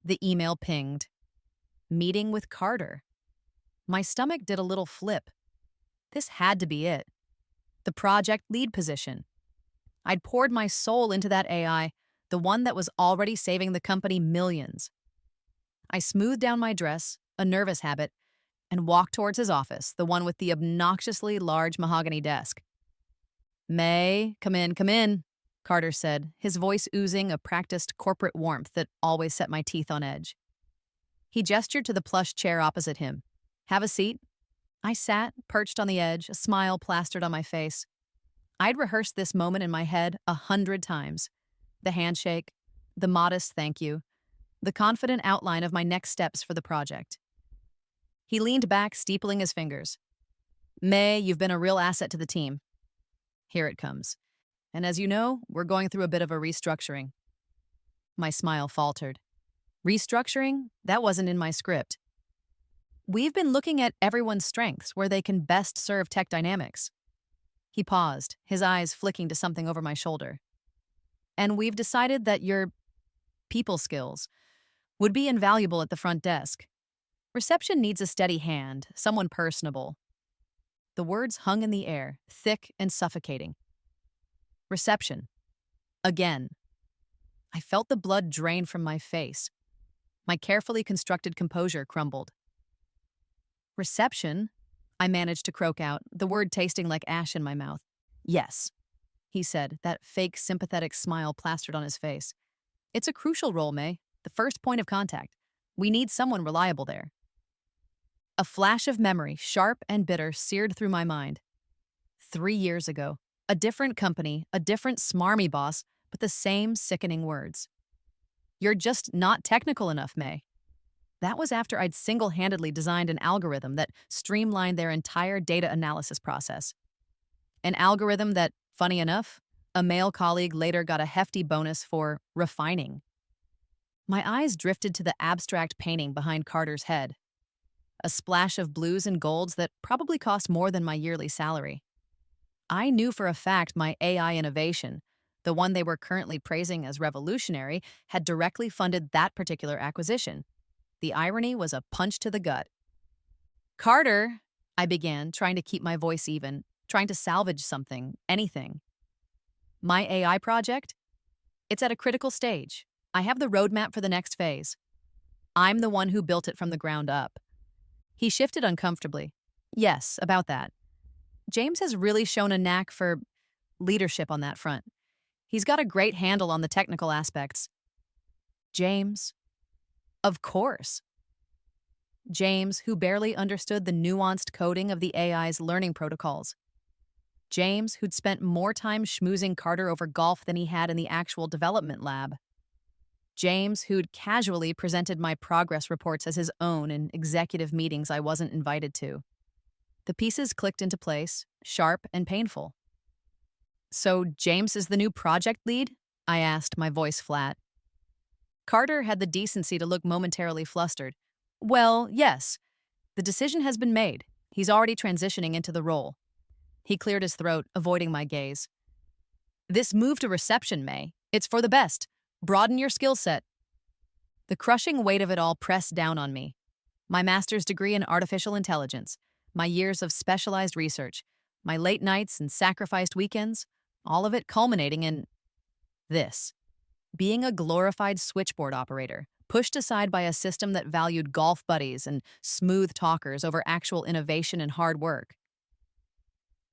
The email pinged. Meeting with Carter. My stomach did a little flip. This had to be it. The project lead position. I'd poured my soul into that AI, the one that was already saving the company millions. I smoothed down my dress, a nervous habit, and walked towards his office, the one with the obnoxiously large mahogany desk. May, come in, Carter said, his voice oozing a practiced corporate warmth that always set my teeth on edge. He gestured to the plush chair opposite him. Have a seat. I sat, perched on the edge, a smile plastered on my face. I'd rehearsed this moment in my head 100 times. The handshake, the modest thank you, the confident outline of my next steps for the project. He leaned back, steepling his fingers. May, you've been a real asset to the team. Here it comes. And as you know, we're going through a bit of a restructuring. My smile faltered. Restructuring? That wasn't in my script. We've been looking at everyone's strengths, where they can best serve tech dynamics. He paused, his eyes flicking to something over my shoulder. And we've decided that your people skills would be invaluable at the front desk. Reception needs a steady hand, someone personable. The words hung in the air, thick and suffocating. Reception. Again. I felt the blood drain from my face. My carefully constructed composure crumbled. Reception? I managed to croak out, the word tasting like ash in my mouth. Yes, he said, that fake sympathetic smile plastered on his face. It's a crucial role, May, the first point of contact. We need someone reliable there. A flash of memory, sharp and bitter, seared through my mind. 3 years ago, a different company, a different smarmy boss, but the same sickening words. You're just not technical enough, May. That was after I'd single-handedly designed an algorithm that streamlined their entire data analysis process. An algorithm that, funny enough, a male colleague later got a hefty bonus for refining. My eyes drifted to the abstract painting behind Carter's head. A splash of blues and golds that probably cost more than my yearly salary. I knew for a fact my AI innovation, the one they were currently praising as revolutionary, had directly funded that particular acquisition. The irony was a punch to the gut. Carter, I began, trying to keep my voice even, trying to salvage something, anything. My AI project? It's at a critical stage. I have the roadmap for the next phase. I'm the one who built it from the ground up. He shifted uncomfortably. Yes, about that. James has really shown a knack for leadership on that front. He's got a great handle on the technical aspects. James? Of course. James, who barely understood the nuanced coding of the AI's learning protocols. James, who'd spent more time schmoozing Carter over golf than he had in the actual development lab. James, who'd casually presented my progress reports as his own in executive meetings I wasn't invited to. The pieces clicked into place, sharp and painful. So James is the new project lead? I asked, my voice flat. Carter had the decency to look momentarily flustered. Well, yes. The decision has been made. He's already transitioning into the role. He cleared his throat, avoiding my gaze. This move to reception, May. It's for the best. Broaden your skill set. The crushing weight of it all pressed down on me. My master's degree in artificial intelligence, my years of specialized research, my late nights and sacrificed weekends, all of it culminating in this. Being a glorified switchboard operator, pushed aside by a system that valued golf buddies and smooth talkers over actual innovation and hard work.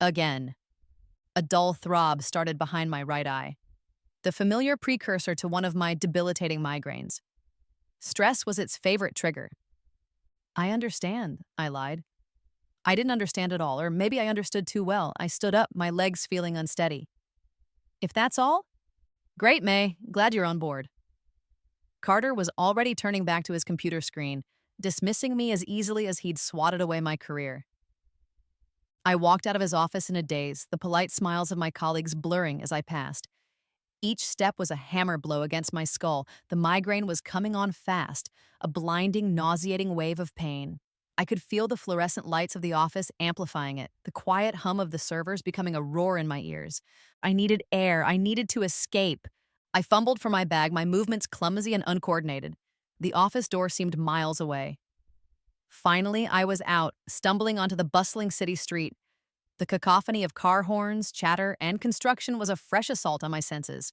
Again, a dull throb started behind my right eye, the familiar precursor to one of my debilitating migraines. Stress was its favorite trigger. I understand, I lied. I didn't understand at all, or maybe I understood too well. I stood up, my legs feeling unsteady. If that's all? Great, May. Glad you're on board. Carter was already turning back to his computer screen, dismissing me as easily as he'd swatted away my career. I walked out of his office in a daze, the polite smiles of my colleagues blurring as I passed. Each step was a hammer blow against my skull. The migraine was coming on fast, a blinding, nauseating wave of pain. I could feel the fluorescent lights of the office amplifying it, the quiet hum of the servers becoming a roar in my ears. I needed air. I needed to escape. I fumbled for my bag, my movements clumsy and uncoordinated. The office door seemed miles away. Finally, I was out, stumbling onto the bustling city street. The cacophony of car horns, chatter, and construction was a fresh assault on my senses.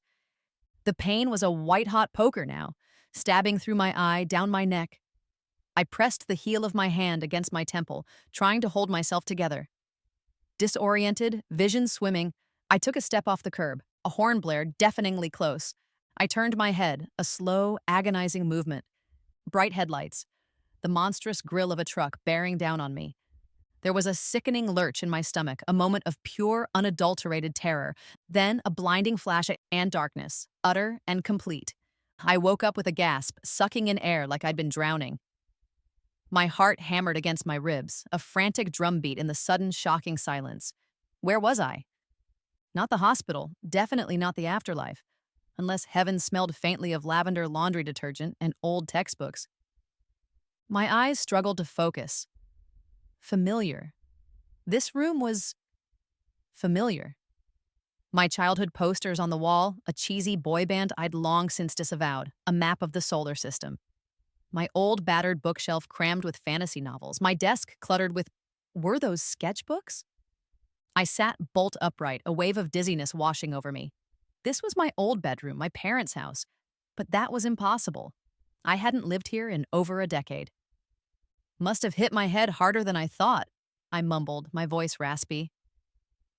The pain was a white-hot poker now, stabbing through my eye, down my neck. I pressed the heel of my hand against my temple, trying to hold myself together. Disoriented, vision swimming, I took a step off the curb. A horn blared, deafeningly close. I turned my head, a slow, agonizing movement. Bright headlights, the monstrous grill of a truck bearing down on me. There was a sickening lurch in my stomach, a moment of pure, unadulterated terror, then a blinding flash and darkness, utter and complete. I woke up with a gasp, sucking in air like I'd been drowning. My heart hammered against my ribs, a frantic drumbeat in the sudden, shocking silence. Where was I? Not the hospital, definitely not the afterlife, unless heaven smelled faintly of lavender laundry detergent and old textbooks. My eyes struggled to focus. Familiar. This room was familiar. My childhood posters on the wall, a cheesy boy band I'd long since disavowed, a map of the solar system. My old battered bookshelf crammed with fantasy novels, my desk cluttered with, were those sketchbooks? I sat bolt upright, a wave of dizziness washing over me. This was my old bedroom, my parents' house, but that was impossible. I hadn't lived here in over a decade. Must have hit my head harder than I thought, I mumbled, my voice raspy.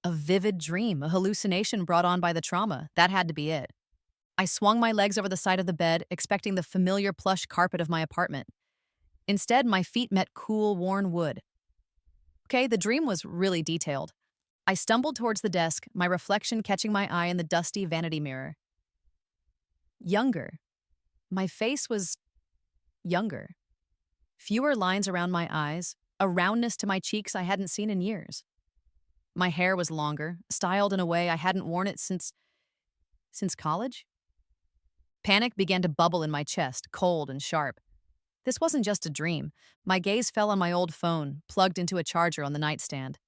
A vivid dream, a hallucination brought on by the trauma. That had to be it. I swung my legs over the side of the bed, expecting the familiar plush carpet of my apartment. Instead, my feet met cool, worn wood. Okay, the dream was really detailed. I stumbled towards the desk, my reflection catching my eye in the dusty vanity mirror. Younger. My face was younger. Fewer lines around my eyes, a roundness to my cheeks I hadn't seen in years. My hair was longer, styled in a way I hadn't worn it since college. Panic began to bubble in my chest, cold and sharp. This wasn't just a dream. My gaze fell on my old phone, plugged into a charger on the nightstand.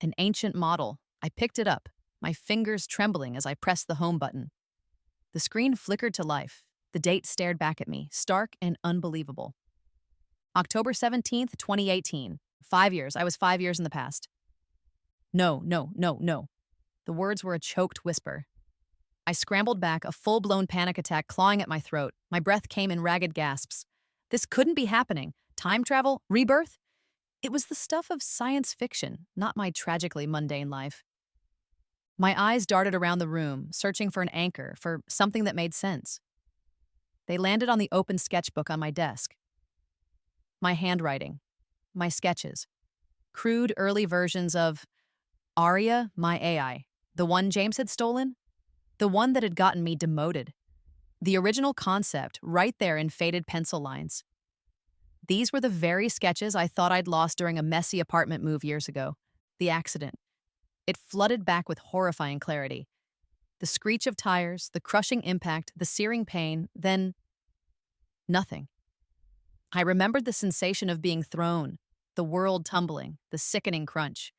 An ancient model. I picked it up, my fingers trembling as I pressed the home button. The screen flickered to life. The date stared back at me, stark and unbelievable. October 17th, 2018. 5 years. I was 5 years in the past. No, no, no, no. The words were a choked whisper. I scrambled back, a full-blown panic attack clawing at my throat. My breath came in ragged gasps. This couldn't be happening. Time travel? Rebirth? It was the stuff of science fiction, not my tragically mundane life. My eyes darted around the room, searching for an anchor, for something that made sense. They landed on the open sketchbook on my desk. My handwriting. My sketches. Crude early versions of Arya, my AI. The one James had stolen? The one that had gotten me demoted. The original concept, right there in faded pencil lines. These were the very sketches I thought I'd lost during a messy apartment move years ago. The accident. It flooded back with horrifying clarity. The screech of tires, the crushing impact, the searing pain, then nothing. I remembered the sensation of being thrown, the world tumbling, the sickening crunch.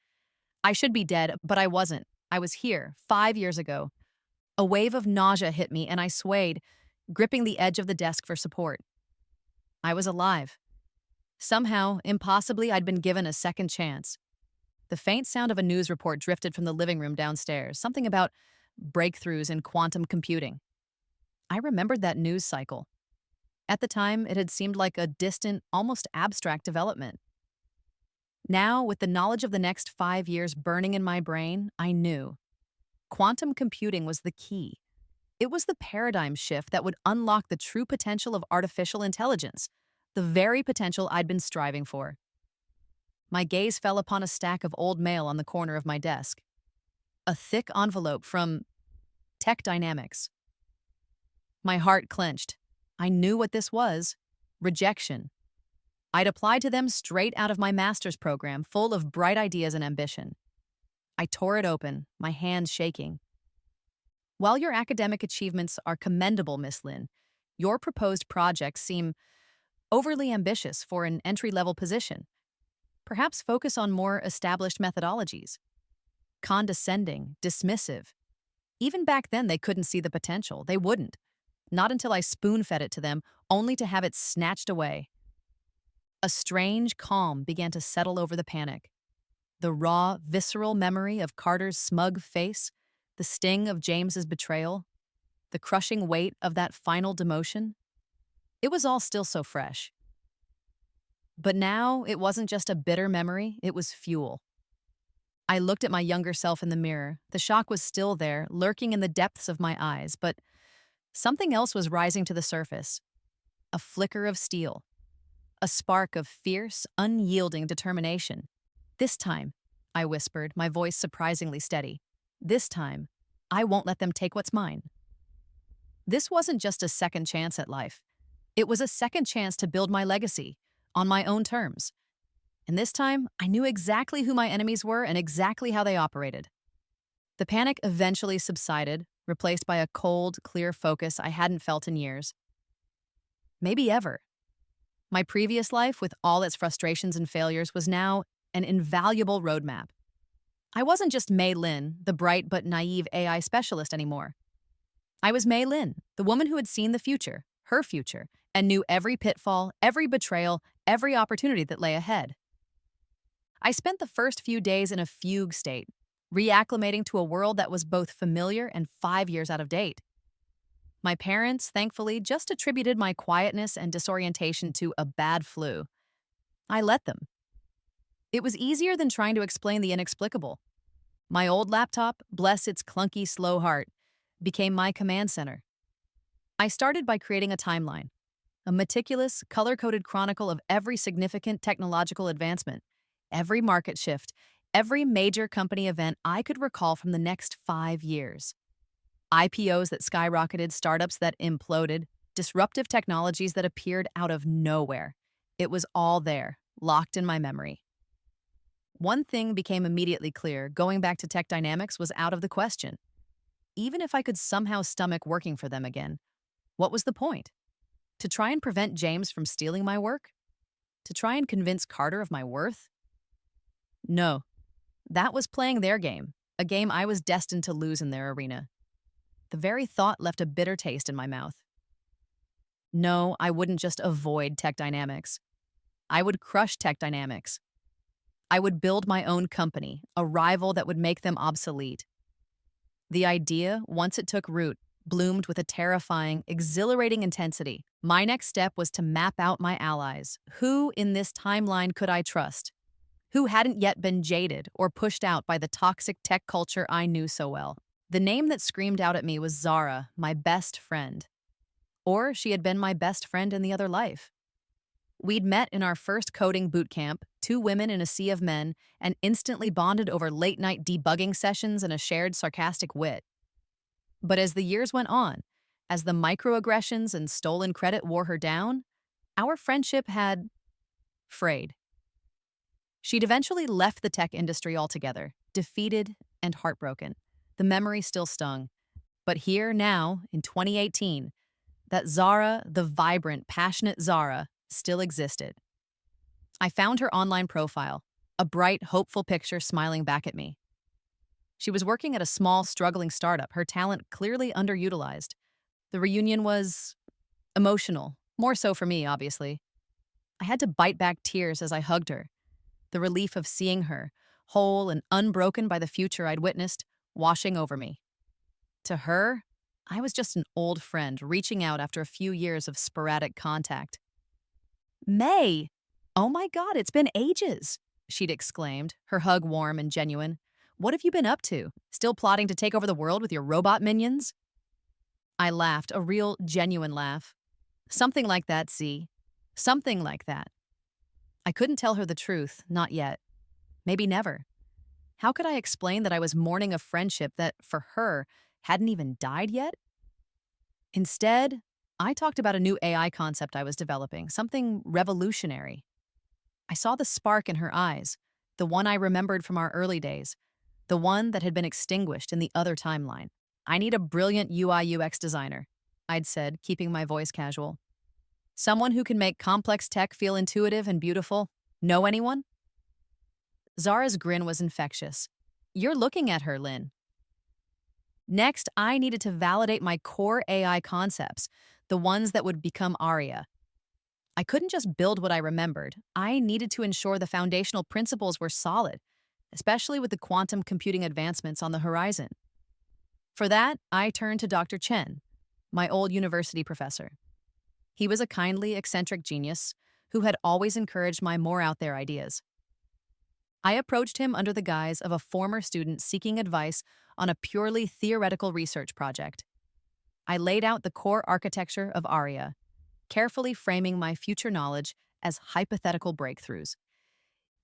I should be dead, but I wasn't. I was here, 5 years ago. A wave of nausea hit me and I swayed, gripping the edge of the desk for support. I was alive. Somehow, impossibly, I'd been given a second chance. The faint sound of a news report drifted from the living room downstairs, something about breakthroughs in quantum computing. I remembered that news cycle. At the time, it had seemed like a distant, almost abstract development. Now, with the knowledge of the next 5 years burning in my brain, I knew. Quantum computing was the key. It was the paradigm shift that would unlock the true potential of artificial intelligence, the very potential I'd been striving for. My gaze fell upon a stack of old mail on the corner of my desk. A thick envelope from Tech Dynamics. My heart clenched. I knew what this was. Rejection. I'd applied to them straight out of my master's program, full of bright ideas and ambition. I tore it open, my hands shaking. While your academic achievements are commendable, Miss Lin, your proposed projects seem overly ambitious for an entry-level position. Perhaps focus on more established methodologies. Condescending, dismissive. Even back then, they couldn't see the potential. They wouldn't. not until I spoon-fed it to them, only to have it snatched away. A strange calm began to settle over the panic. The raw, visceral memory of Carter's smug face, the sting of James's betrayal, the crushing weight of that final demotion. It was all still so fresh. But now it wasn't just a bitter memory, it was fuel. I looked at my younger self in the mirror. The shock was still there, lurking in the depths of my eyes, but something else was rising to the surface. A flicker of steel. A spark of fierce, unyielding determination. This time, I whispered, my voice surprisingly steady. This time, I won't let them take what's mine. This wasn't just a second chance at life. It was a second chance to build my legacy, on my own terms. And this time, I knew exactly who my enemies were and exactly how they operated. The panic eventually subsided, replaced by a cold, clear focus I hadn't felt in years. Maybe ever. My previous life, with all its frustrations and failures, was now an invaluable roadmap. I wasn't just Mei Lin, the bright but naive AI specialist anymore. I was Mei Lin, the woman who had seen the future, her future, and knew every pitfall, every betrayal, every opportunity that lay ahead. I spent the first few days in a fugue state, reacclimating to a world that was both familiar and 5 years out of date. My parents, thankfully, just attributed my quietness and disorientation to a bad flu. I let them. It was easier than trying to explain the inexplicable. My old laptop, bless its clunky, slow heart, became my command center. I started by creating a timeline, a meticulous, color-coded chronicle of every significant technological advancement, every market shift, every major company event I could recall from the next 5 years. IPOs that skyrocketed, startups that imploded, disruptive technologies that appeared out of nowhere. It was all there, locked in my memory. One thing became immediately clear: going back to tech dynamics was out of the question. Even if I could somehow stomach working for them again, what was the point? To try and prevent James from stealing my work? To try and convince Carter of my worth? No, that was playing their game, a game I was destined to lose in their arena. The very thought left a bitter taste in my mouth. No, I wouldn't just avoid tech dynamics. I would crush tech dynamics. I would build my own company, a rival that would make them obsolete. The idea, once it took root, bloomed with a terrifying, exhilarating intensity. My next step was to map out my allies. Who in this timeline could I trust? Who hadn't yet been jaded or pushed out by the toxic tech culture I knew so well? The name that screamed out at me was Zara, my best friend. Or she had been my best friend in the other life. We'd met in our first coding boot camp, 2 women in a sea of men, and instantly bonded over late-night debugging sessions and a shared sarcastic wit. But as the years went on, as the microaggressions and stolen credit wore her down, our friendship had frayed. She'd eventually left the tech industry altogether, defeated and heartbroken. The memory still stung. But here, now, in 2018, that Zara, the vibrant, passionate Zara, still existed. I found her online profile, a bright, hopeful picture smiling back at me. She was working at a small, struggling startup, her talent clearly underutilized. The reunion was emotional, more so for me, obviously. I had to bite back tears as I hugged her. The relief of seeing her, whole and unbroken by the future I'd witnessed, washing over me. To her, I was just an old friend reaching out after a few years of sporadic contact. "May! Oh my God, it's been ages!" she'd exclaimed, her hug warm and genuine. "What have you been up to? Still plotting to take over the world with your robot minions?" I laughed, a real, genuine laugh. Something like that, Z. Something like that. I couldn't tell her the truth, not yet. Maybe never. How could I explain that I was mourning a friendship that, for her, hadn't even died yet? Instead, I talked about a new AI concept I was developing, something revolutionary. I saw the spark in her eyes, the one I remembered from our early days, the one that had been extinguished in the other timeline. "I need a brilliant UI/UX designer," I'd said, keeping my voice casual. "Someone who can make complex tech feel intuitive and beautiful. Know anyone?" Zara's grin was infectious. "You're looking at her, Lynn." Next, I needed to validate my core AI concepts, the ones that would become Arya. I couldn't just build what I remembered. I needed to ensure the foundational principles were solid, especially with the quantum computing advancements on the horizon. For that, I turned to Dr. Chen, my old university professor. He was a kindly, eccentric genius who had always encouraged my more out there ideas. I approached him under the guise of a former student seeking advice on a purely theoretical research project. I laid out the core architecture of Arya, carefully framing my future knowledge as hypothetical breakthroughs.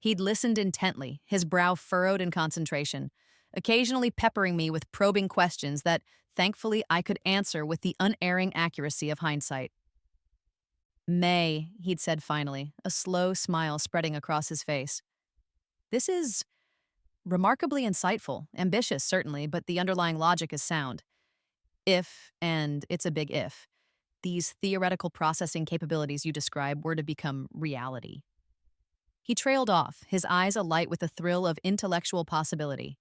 He'd listened intently, his brow furrowed in concentration, occasionally peppering me with probing questions that, thankfully, I could answer with the unerring accuracy of hindsight. May, he'd said finally, a slow smile spreading across his face. This is remarkably insightful, ambitious certainly, but the underlying logic is sound. If, and it's a big if, these theoretical processing capabilities you describe were to become reality. He trailed off, his eyes alight with the thrill of intellectual possibility.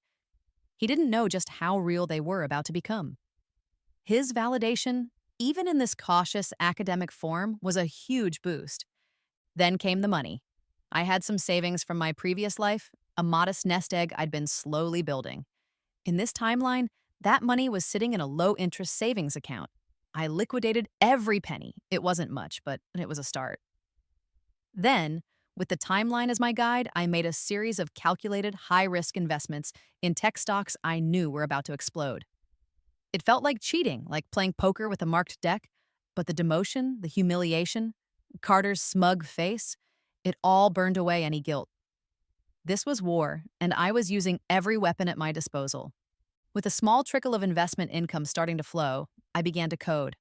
He didn't know just how real they were about to become. His validation, even in this cautious academic form, was a huge boost. Then came the money. I had some savings from my previous life, a modest nest egg I'd been slowly building. In this timeline, that money was sitting in a low-interest savings account. I liquidated every penny. It wasn't much, but it was a start. Then, with the timeline as my guide, I made a series of calculated, high-risk investments in tech stocks I knew were about to explode. It felt like cheating, like playing poker with a marked deck, but the demotion, the humiliation, Carter's smug face, it all burned away any guilt. This was war, and I was using every weapon at my disposal. With a small trickle of investment income starting to flow, I began to code.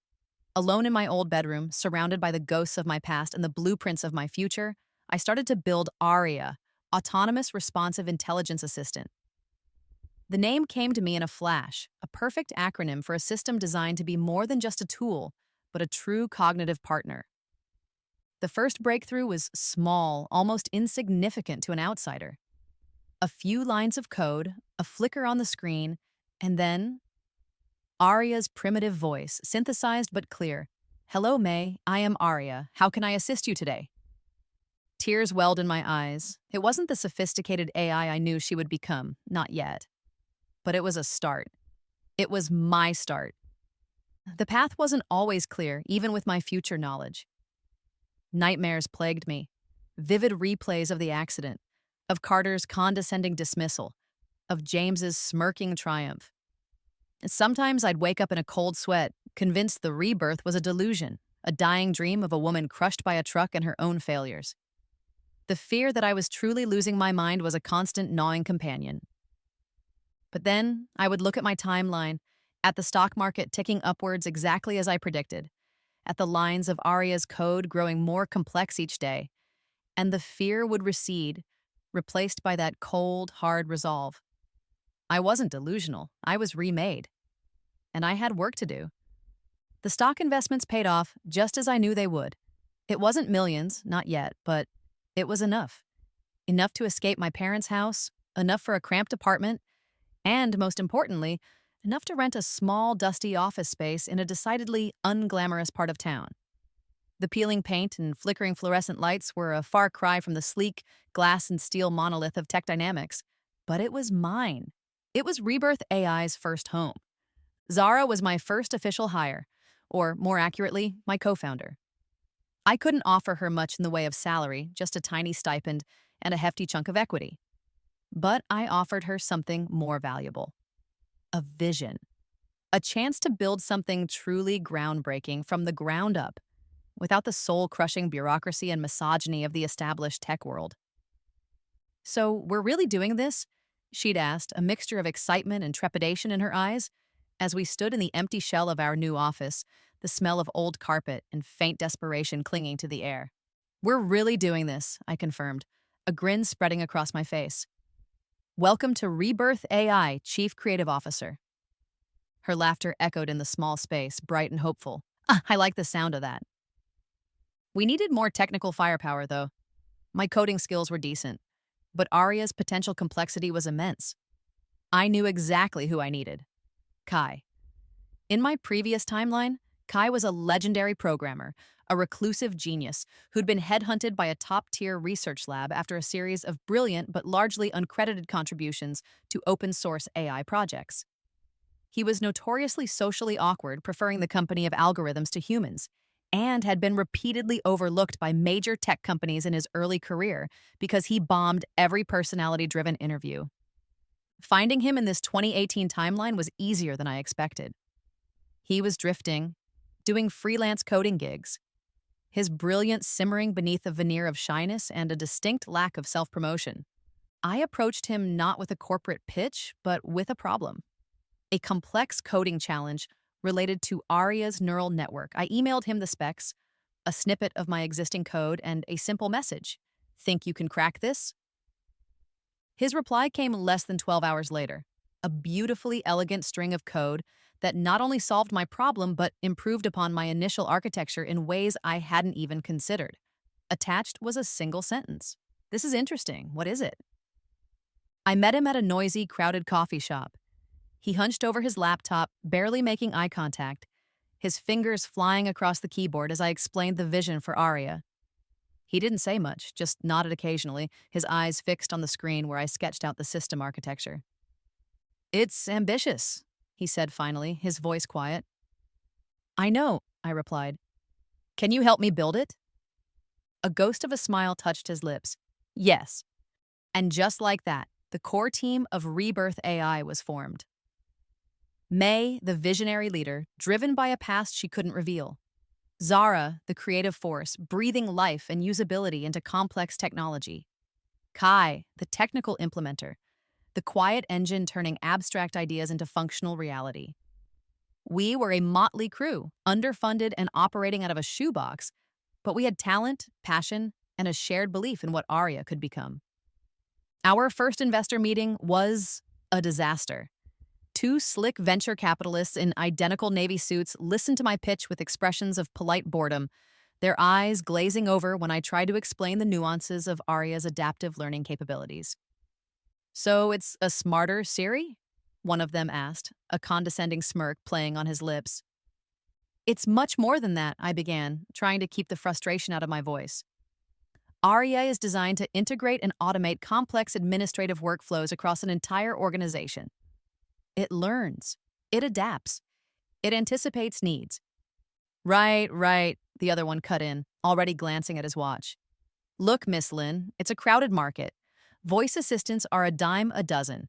Alone in my old bedroom, surrounded by the ghosts of my past and the blueprints of my future, I started to build Arya, Autonomous Responsive Intelligence Assistant. The name came to me in a flash, a perfect acronym for a system designed to be more than just a tool, but a true cognitive partner. The first breakthrough was small, almost insignificant to an outsider. A few lines of code, a flicker on the screen, and then Arya's primitive voice, synthesized but clear. "Hello, May. I am Arya. How can I assist you today?" Tears welled in my eyes. It wasn't the sophisticated AI I knew she would become, not yet. But it was a start. It was my start. The path wasn't always clear, even with my future knowledge. Nightmares plagued me, vivid replays of the accident, of Carter's condescending dismissal, of James's smirking triumph. And sometimes I'd wake up in a cold sweat, convinced the rebirth was a delusion, a dying dream of a woman crushed by a truck and her own failures. The fear that I was truly losing my mind was a constant gnawing companion. But then I would look at my timeline, at the stock market ticking upwards exactly as I predicted, at the lines of Arya's code growing more complex each day, and the fear would recede, replaced by that cold, hard resolve. I wasn't delusional. I was remade. And I had work to do. The stock investments paid off just as I knew they would. It wasn't millions, not yet, but it was enough. Enough to escape my parents' house, enough for a cramped apartment, and, most importantly, enough to rent a small, dusty office space in a decidedly unglamorous part of town. The peeling paint and flickering fluorescent lights were a far cry from the sleek, glass and steel monolith of Tech Dynamics, but it was mine. It was Rebirth AI's first home. Zara was my first official hire, or more accurately, my co-founder. I couldn't offer her much in the way of salary, just a tiny stipend and a hefty chunk of equity. But I offered her something more valuable. A vision. A chance to build something truly groundbreaking from the ground up, without the soul-crushing bureaucracy and misogyny of the established tech world. "So, we're really doing this?" she'd asked, a mixture of excitement and trepidation in her eyes, as we stood in the empty shell of our new office, the smell of old carpet and faint desperation clinging to the air. "We're really doing this," I confirmed, a grin spreading across my face. "Welcome to Rebirth AI, Chief Creative Officer." Her laughter echoed in the small space, bright and hopeful. I like the sound of that. We needed more technical firepower, though. My coding skills were decent, but Arya's potential complexity was immense. I knew exactly who I needed. Kai. In my previous timeline, Kai was a legendary programmer, a reclusive genius who'd been headhunted by a top-tier research lab after a series of brilliant but largely uncredited contributions to open-source AI projects. He was notoriously socially awkward, preferring the company of algorithms to humans, and had been repeatedly overlooked by major tech companies in his early career because he bombed every personality-driven interview. Finding him in this 2018 timeline was easier than I expected. He was drifting, doing freelance coding gigs, his brilliance simmering beneath a veneer of shyness and a distinct lack of self-promotion. I approached him not with a corporate pitch, but with a problem. A complex coding challenge related to Arya's neural network. I emailed him the specs, a snippet of my existing code, and a simple message. Think you can crack this? His reply came less than 12 hours later. A beautifully elegant string of code that not only solved my problem but improved upon my initial architecture in ways I hadn't even considered. Attached was a single sentence. This is interesting. What is it? I met him at a noisy, crowded coffee shop. He hunched over his laptop, barely making eye contact, his fingers flying across the keyboard as I explained the vision for Arya. He didn't say much, just nodded occasionally, his eyes fixed on the screen where I sketched out the system architecture. It's ambitious, he said finally, his voice quiet. I know, I replied. Can you help me build it? A ghost of a smile touched his lips. Yes. And just like that, the core team of Rebirth AI was formed. May, the visionary leader, driven by a past she couldn't reveal. Zara, the creative force, breathing life and usability into complex technology. Kai, the technical implementer, the quiet engine turning abstract ideas into functional reality. We were a motley crew, underfunded and operating out of a shoebox, but we had talent, passion, and a shared belief in what Arya could become. Our first investor meeting was a disaster. Two slick venture capitalists in identical Navy suits listened to my pitch with expressions of polite boredom, their eyes glazing over when I tried to explain the nuances of Arya's adaptive learning capabilities. So it's a smarter Siri? One of them asked, a condescending smirk playing on his lips. It's much more than that, I began, trying to keep the frustration out of my voice. Arya is designed to integrate and automate complex administrative workflows across an entire organization. It learns. It adapts. It anticipates needs. Right, the other one cut in, already glancing at his watch. Look, Miss Lynn, it's a crowded market. Voice assistants are a dime a dozen.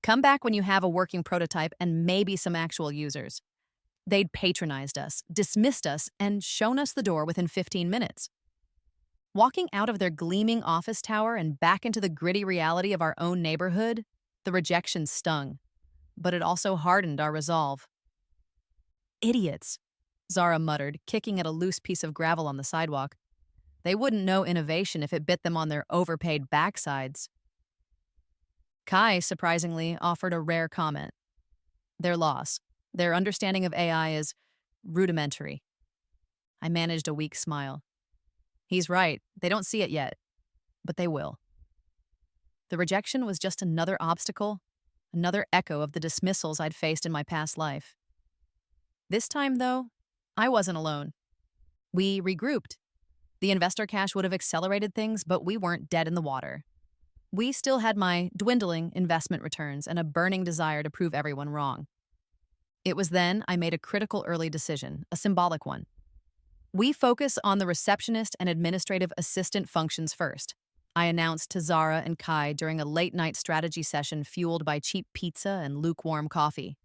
Come back when you have a working prototype and maybe some actual users. They'd patronized us, dismissed us, and shown us the door within 15 minutes. Walking out of their gleaming office tower and back into the gritty reality of our own neighborhood, the rejection stung. But it also hardened our resolve. Idiots, Zara muttered, kicking at a loose piece of gravel on the sidewalk. They wouldn't know innovation if it bit them on their overpaid backsides. Kai, surprisingly, offered a rare comment. Their loss, their understanding of AI is rudimentary. I managed a weak smile. He's right, they don't see it yet, but they will. The rejection was just another obstacle, another echo of the dismissals I'd faced in my past life. This time, though, I wasn't alone. We regrouped. The investor cash would have accelerated things, but we weren't dead in the water. We still had my dwindling investment returns and a burning desire to prove everyone wrong. It was then I made a critical early decision, a symbolic one. We focus on the receptionist and administrative assistant functions first, I announced to Zara and Kai during a late-night strategy session fueled by cheap pizza and lukewarm coffee.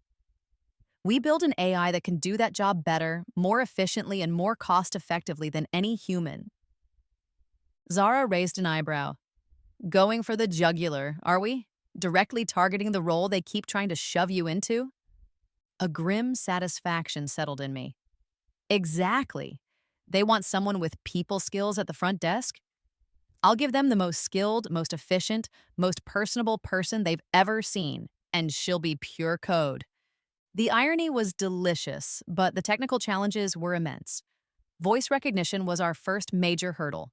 We build an AI that can do that job better, more efficiently, and more cost-effectively than any human. Zara raised an eyebrow. Going for the jugular, are we? Directly targeting the role they keep trying to shove you into? A grim satisfaction settled in me. Exactly. They want someone with people skills at the front desk? I'll give them the most skilled, most efficient, most personable person they've ever seen, and she'll be pure code. The irony was delicious, but the technical challenges were immense. Voice recognition was our first major hurdle.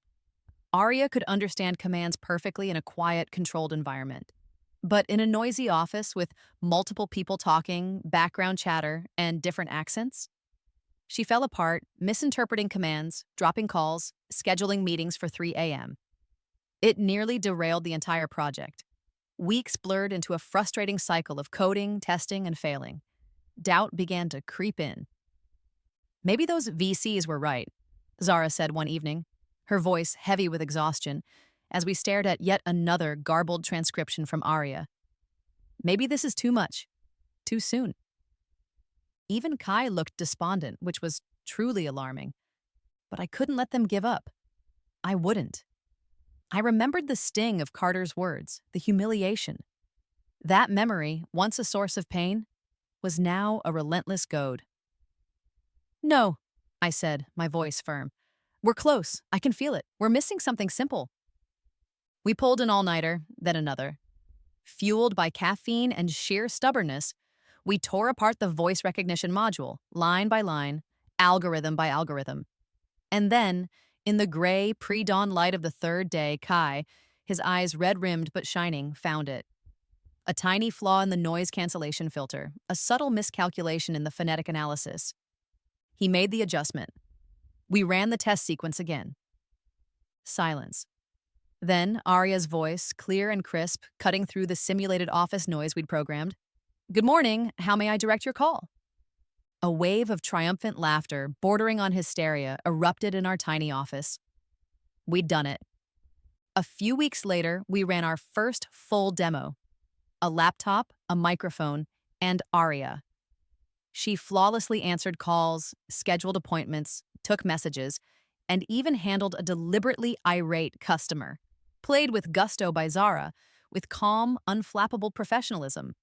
Arya could understand commands perfectly in a quiet, controlled environment. But in a noisy office with multiple people talking, background chatter, and different accents, she fell apart, misinterpreting commands, dropping calls, scheduling meetings for 3 a.m. It nearly derailed the entire project. Weeks blurred into a frustrating cycle of coding, testing, and failing. Doubt began to creep in. Maybe those VCs were right, Zara said one evening, her voice heavy with exhaustion, as we stared at yet another garbled transcription from Arya. Maybe this is too much, too soon. Even Kai looked despondent, which was truly alarming. But I couldn't let them give up. I wouldn't. I remembered the sting of Carter's words, the humiliation. That memory, once a source of pain, was now a relentless goad. No, I said, my voice firm. We're close. I can feel it. We're missing something simple. We pulled an all-nighter, then another. Fueled by caffeine and sheer stubbornness, we tore apart the voice recognition module, line by line, algorithm by algorithm. And then, in the gray, pre-dawn light of the third day, Kai, his eyes red-rimmed but shining, found it. A tiny flaw in the noise cancellation filter, a subtle miscalculation in the phonetic analysis. He made the adjustment. We ran the test sequence again. Silence. Then, Arya's voice, clear and crisp, cutting through the simulated office noise we'd programmed. Good morning, how may I direct your call? A wave of triumphant laughter, bordering on hysteria, erupted in our tiny office. We'd done it. A few weeks later, we ran our first full demo. A laptop, a microphone, and Arya. She flawlessly answered calls, scheduled appointments, took messages, and even handled a deliberately irate customer. Played with gusto by Zara, with calm, unflappable professionalism.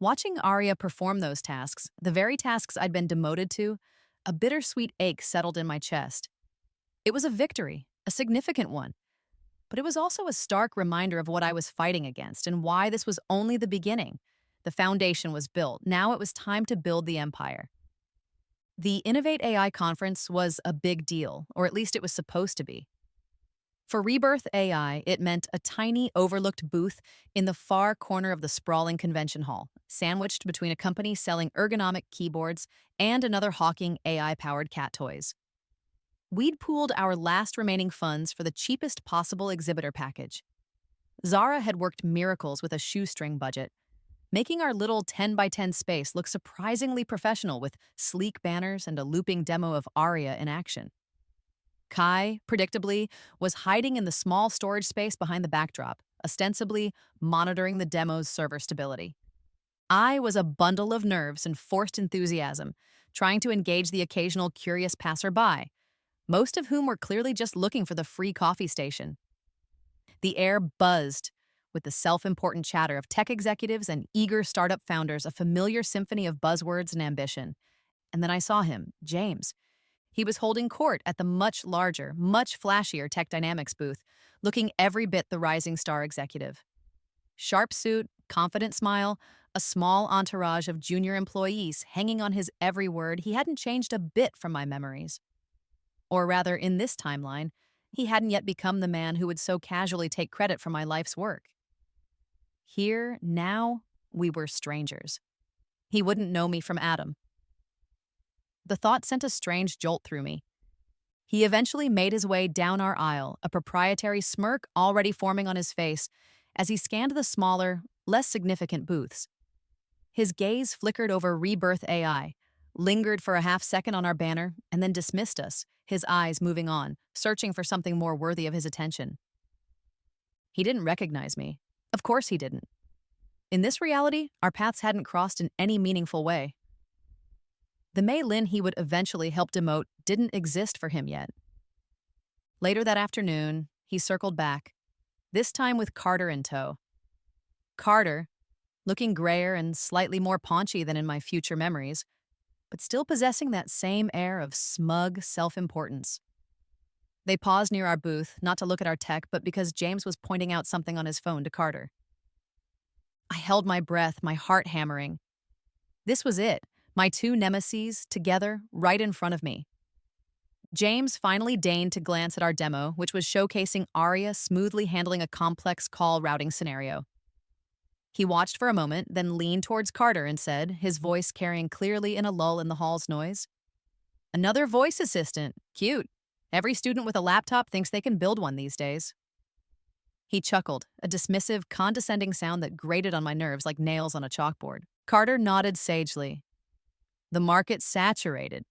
Watching Arya perform those tasks, the very tasks I'd been demoted to, a bittersweet ache settled in my chest. It was a victory, a significant one. But it was also a stark reminder of what I was fighting against and why this was only the beginning. The foundation was built. Now it was time to build the empire. The Innovate AI conference was a big deal, or at least it was supposed to be. For Rebirth AI, it meant a tiny, overlooked booth in the far corner of the sprawling convention hall, sandwiched between a company selling ergonomic keyboards and another hawking AI-powered cat toys. We'd pooled our last remaining funds for the cheapest possible exhibitor package. Zara had worked miracles with a shoestring budget, making our little 10 by 10 space look surprisingly professional with sleek banners and a looping demo of Arya in action. Kai, predictably, was hiding in the small storage space behind the backdrop, ostensibly monitoring the demo's server stability. I was a bundle of nerves and forced enthusiasm, trying to engage the occasional curious passerby, most of whom were clearly just looking for the free coffee station. The air buzzed with the self-important chatter of tech executives and eager startup founders, a familiar symphony of buzzwords and ambition. And then I saw him, James. He was holding court at the much larger, much flashier Tech Dynamics booth, looking every bit the rising star executive. Sharp suit, confident smile, a small entourage of junior employees hanging on his every word. He hadn't changed a bit from my memories. Or rather, in this timeline, he hadn't yet become the man who would so casually take credit for my life's work. Here, now, we were strangers. He wouldn't know me from Adam. The thought sent a strange jolt through me. He eventually made his way down our aisle, a proprietary smirk already forming on his face as he scanned the smaller, less significant booths. His gaze flickered over Rebirth AI, lingered for a half-second on our banner, and then dismissed us, his eyes moving on, searching for something more worthy of his attention. He didn't recognize me. Of course he didn't. In this reality, our paths hadn't crossed in any meaningful way. The Mei Lin he would eventually help demote didn't exist for him yet. Later that afternoon, he circled back, this time with Carter in tow. Carter, looking grayer and slightly more paunchy than in my future memories, but still possessing that same air of smug self-importance. They paused near our booth, not to look at our tech, but because James was pointing out something on his phone to Carter. I held my breath, my heart hammering. This was it. My two nemeses, together, right in front of me. James finally deigned to glance at our demo, which was showcasing Arya smoothly handling a complex call routing scenario. He watched for a moment, then leaned towards Carter and said, his voice carrying clearly in a lull in the hall's noise, "Another voice assistant. Cute. Every student with a laptop thinks they can build one these days." He chuckled, a dismissive, condescending sound that grated on my nerves like nails on a chalkboard. Carter nodded sagely. "The market's saturated.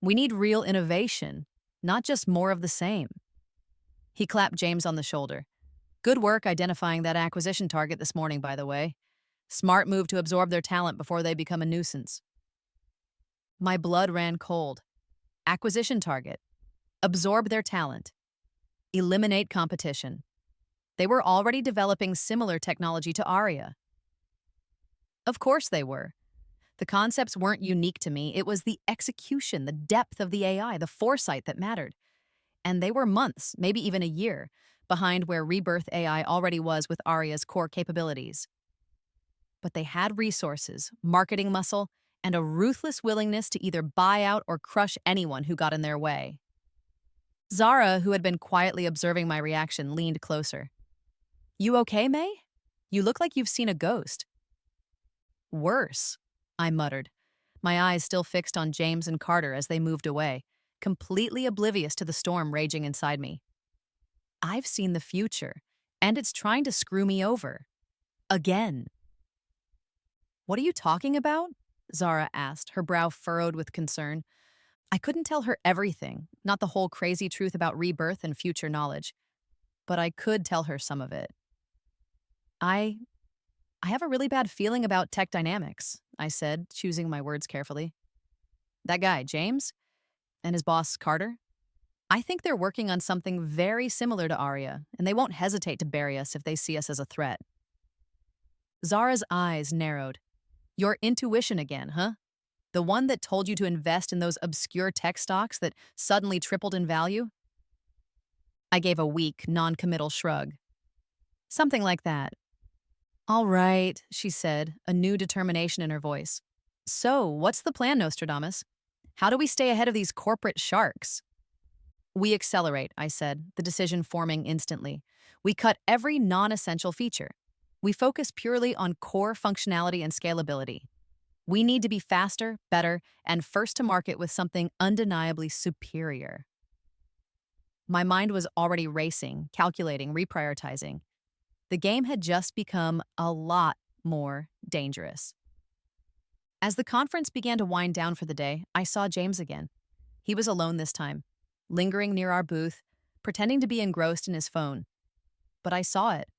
We need real innovation, not just more of the same." He clapped James on the shoulder. "Good work identifying that acquisition target this morning, by the way. Smart move to absorb their talent before they become a nuisance." My blood ran cold. Acquisition target. Absorb their talent. Eliminate competition. They were already developing similar technology to Arya. Of course they were. The concepts weren't unique to me. It was the execution, the depth of the AI, the foresight that mattered. And they were months, maybe even a year, behind where Rebirth AI already was with Arya's core capabilities. But they had resources, marketing muscle, and a ruthless willingness to either buy out or crush anyone who got in their way. Zara, who had been quietly observing my reaction, leaned closer. "You okay, May? You look like you've seen a ghost." "Worse," I muttered, my eyes still fixed on James and Carter as they moved away, completely oblivious to the storm raging inside me. "I've seen the future, and it's trying to screw me over. Again." "What are you talking about?" Zara asked, her brow furrowed with concern. I couldn't tell her everything, not the whole crazy truth about rebirth and future knowledge, but I could tell her some of it. I have a really bad feeling about tech dynamics," I said, choosing my words carefully. "That guy, James, and his boss, Carter, I think they're working on something very similar to Arya, and they won't hesitate to bury us if they see us as a threat." Zara's eyes narrowed. "Your intuition again, huh? The one that told you to invest in those obscure tech stocks that suddenly tripled in value?" I gave a weak, non-committal shrug. "Something like that." "All right," she said, a new determination in her voice. "So, what's the plan, Nostradamus? How do we stay ahead of these corporate sharks?" "We accelerate," I said, the decision forming instantly. "We cut every non-essential feature. We focus purely on core functionality and scalability. We need to be faster, better, and first to market with something undeniably superior." My mind was already racing, calculating, reprioritizing. The game had just become a lot more dangerous. As the conference began to wind down for the day, I saw James again. He was alone this time, lingering near our booth, pretending to be engrossed in his phone. But I saw it.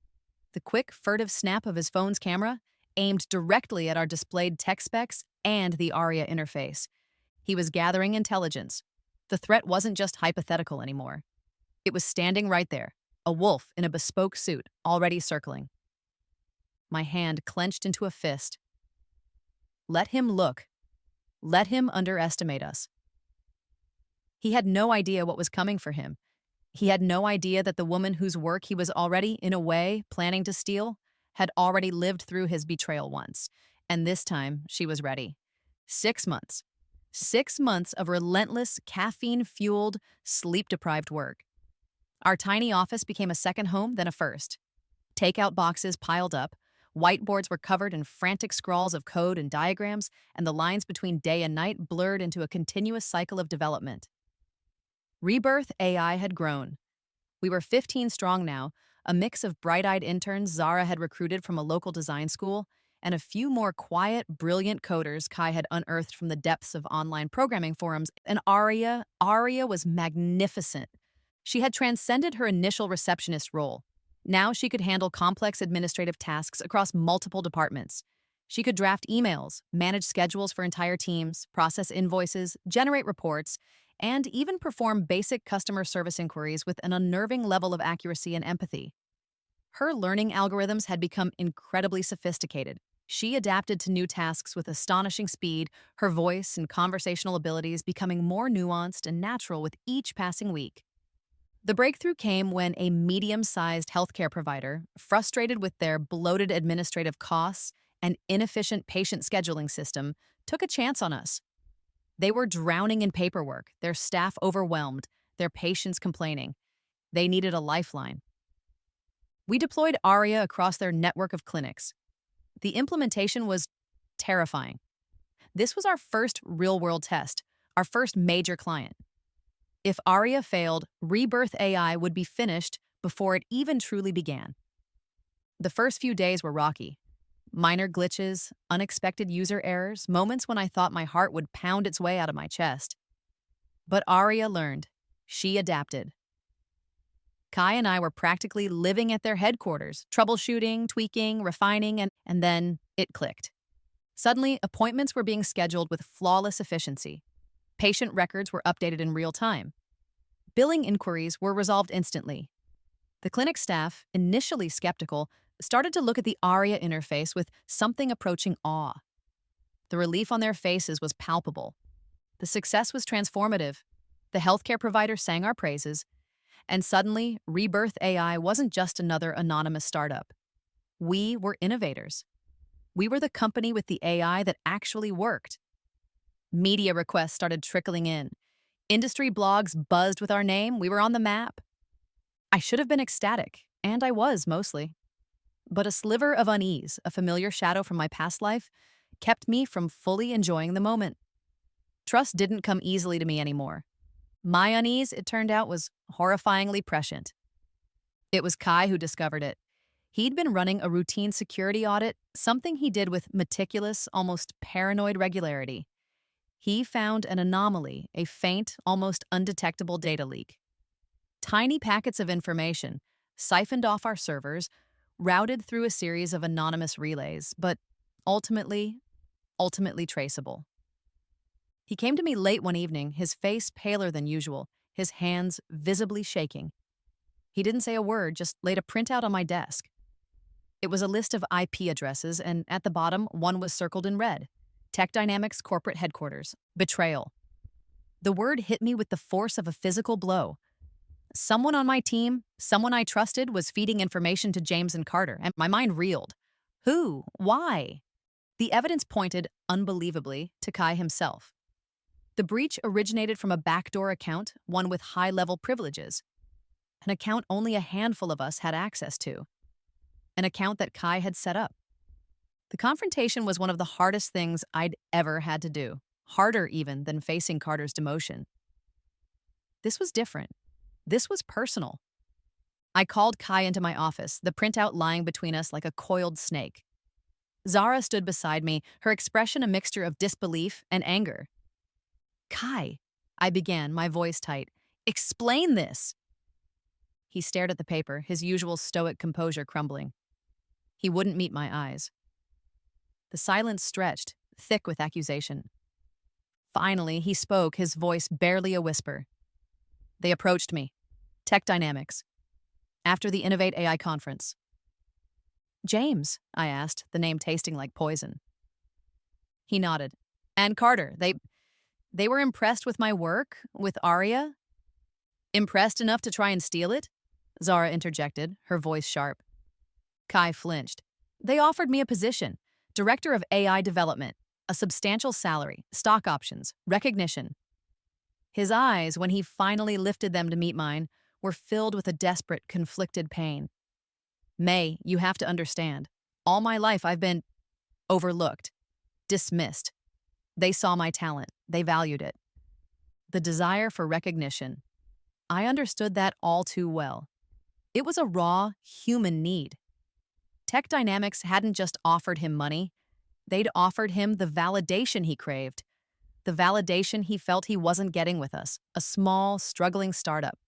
The quick, furtive snap of his phone's camera aimed directly at our displayed tech specs and the Arya interface. He was gathering intelligence. The threat wasn't just hypothetical anymore. It was standing right there, a wolf in a bespoke suit, already circling. My hand clenched into a fist. Let him look. Let him underestimate us. He had no idea what was coming for him. He had no idea that the woman whose work he was already, in a way, planning to steal had already lived through his betrayal once, and this time she was ready. 6 months. 6 months of relentless, caffeine-fueled, sleep-deprived work. Our tiny office became a second home, then a first. Takeout boxes piled up, whiteboards were covered in frantic scrawls of code and diagrams, and the lines between day and night blurred into a continuous cycle of development. Rebirth AI had grown. We were 15 strong now, a mix of bright-eyed interns Zara had recruited from a local design school, and a few more quiet, brilliant coders Kai had unearthed from the depths of online programming forums. And Arya was magnificent. She had transcended her initial receptionist role. Now she could handle complex administrative tasks across multiple departments. She could draft emails, manage schedules for entire teams, process invoices, generate reports, and even perform basic customer service inquiries with an unnerving level of accuracy and empathy. Her learning algorithms had become incredibly sophisticated. She adapted to new tasks with astonishing speed, her voice and conversational abilities becoming more nuanced and natural with each passing week. The breakthrough came when a medium-sized healthcare provider, frustrated with their bloated administrative costs and inefficient patient scheduling system, took a chance on us. They were drowning in paperwork, their staff overwhelmed, their patients complaining. They needed a lifeline. We deployed Arya across their network of clinics. The implementation was terrifying. This was our first real-world test, our first major client. If Arya failed, Rebirth AI would be finished before it even truly began. The first few days were rocky. Minor glitches, unexpected user errors, moments when I thought my heart would pound its way out of my chest. But Arya learned. She adapted. Kai and I were practically living at their headquarters, troubleshooting, tweaking, refining, and then it clicked. Suddenly, appointments were being scheduled with flawless efficiency. Patient records were updated in real time. Billing inquiries were resolved instantly. The clinic staff, initially skeptical, started to look at the Arya interface with something approaching awe. The relief on their faces was palpable. The success was transformative. The healthcare provider sang our praises, and suddenly, Rebirth AI wasn't just another anonymous startup. We were innovators. We were the company with the AI that actually worked. Media requests started trickling in. Industry blogs buzzed with our name. We were on the map. I should have been ecstatic, and I was mostly. But a sliver of unease, a familiar shadow from my past life, kept me from fully enjoying the moment. Trust didn't come easily to me anymore. My unease, it turned out, was horrifyingly prescient. It was Kai who discovered it. He'd been running a routine security audit, something he did with meticulous, almost paranoid regularity. He found an anomaly, a faint, almost undetectable data leak. Tiny packets of information, siphoned off our servers, routed through a series of anonymous relays, but ultimately traceable. He came to me late one evening, his face paler than usual, his hands visibly shaking. He didn't say a word, just laid a printout on my desk. It was a list of IP addresses, and at the bottom, one was circled in red. Tech Dynamics Corporate Headquarters. Betrayal. The word hit me with the force of a physical blow. Someone on my team, someone I trusted, was feeding information to James and Carter, and my mind reeled. Who? Why? The evidence pointed, unbelievably, to Kai himself. The breach originated from a backdoor account, one with high-level privileges. An account only a handful of us had access to. An account that Kai had set up. The confrontation was one of the hardest things I'd ever had to do, harder even than facing Carter's demotion. This was different. This was personal. I called Kai into my office, the printout lying between us like a coiled snake. Zara stood beside me, her expression a mixture of disbelief and anger. Kai, I began, my voice tight. Explain this. He stared at the paper, his usual stoic composure crumbling. He wouldn't meet my eyes. The silence stretched, thick with accusation. Finally, he spoke, his voice barely a whisper. They approached me. Tech Dynamics. After the Innovate AI conference. James, I asked, the name tasting like poison. He nodded. And Carter, they were impressed with my work, with Arya? Impressed enough to try and steal it? Zara interjected, her voice sharp. Kai flinched. They offered me a position, Director of AI Development, a substantial salary, stock options, recognition. His eyes, when he finally lifted them to meet mine, were filled with a desperate, conflicted pain. May, you have to understand. All my life I've been overlooked, dismissed. They saw my talent. They valued it. The desire for recognition. I understood that all too well. It was a raw, human need. Tech Dynamics hadn't just offered him money. They'd offered him the validation he craved. The validation he felt he wasn't getting with us, a small, struggling startup.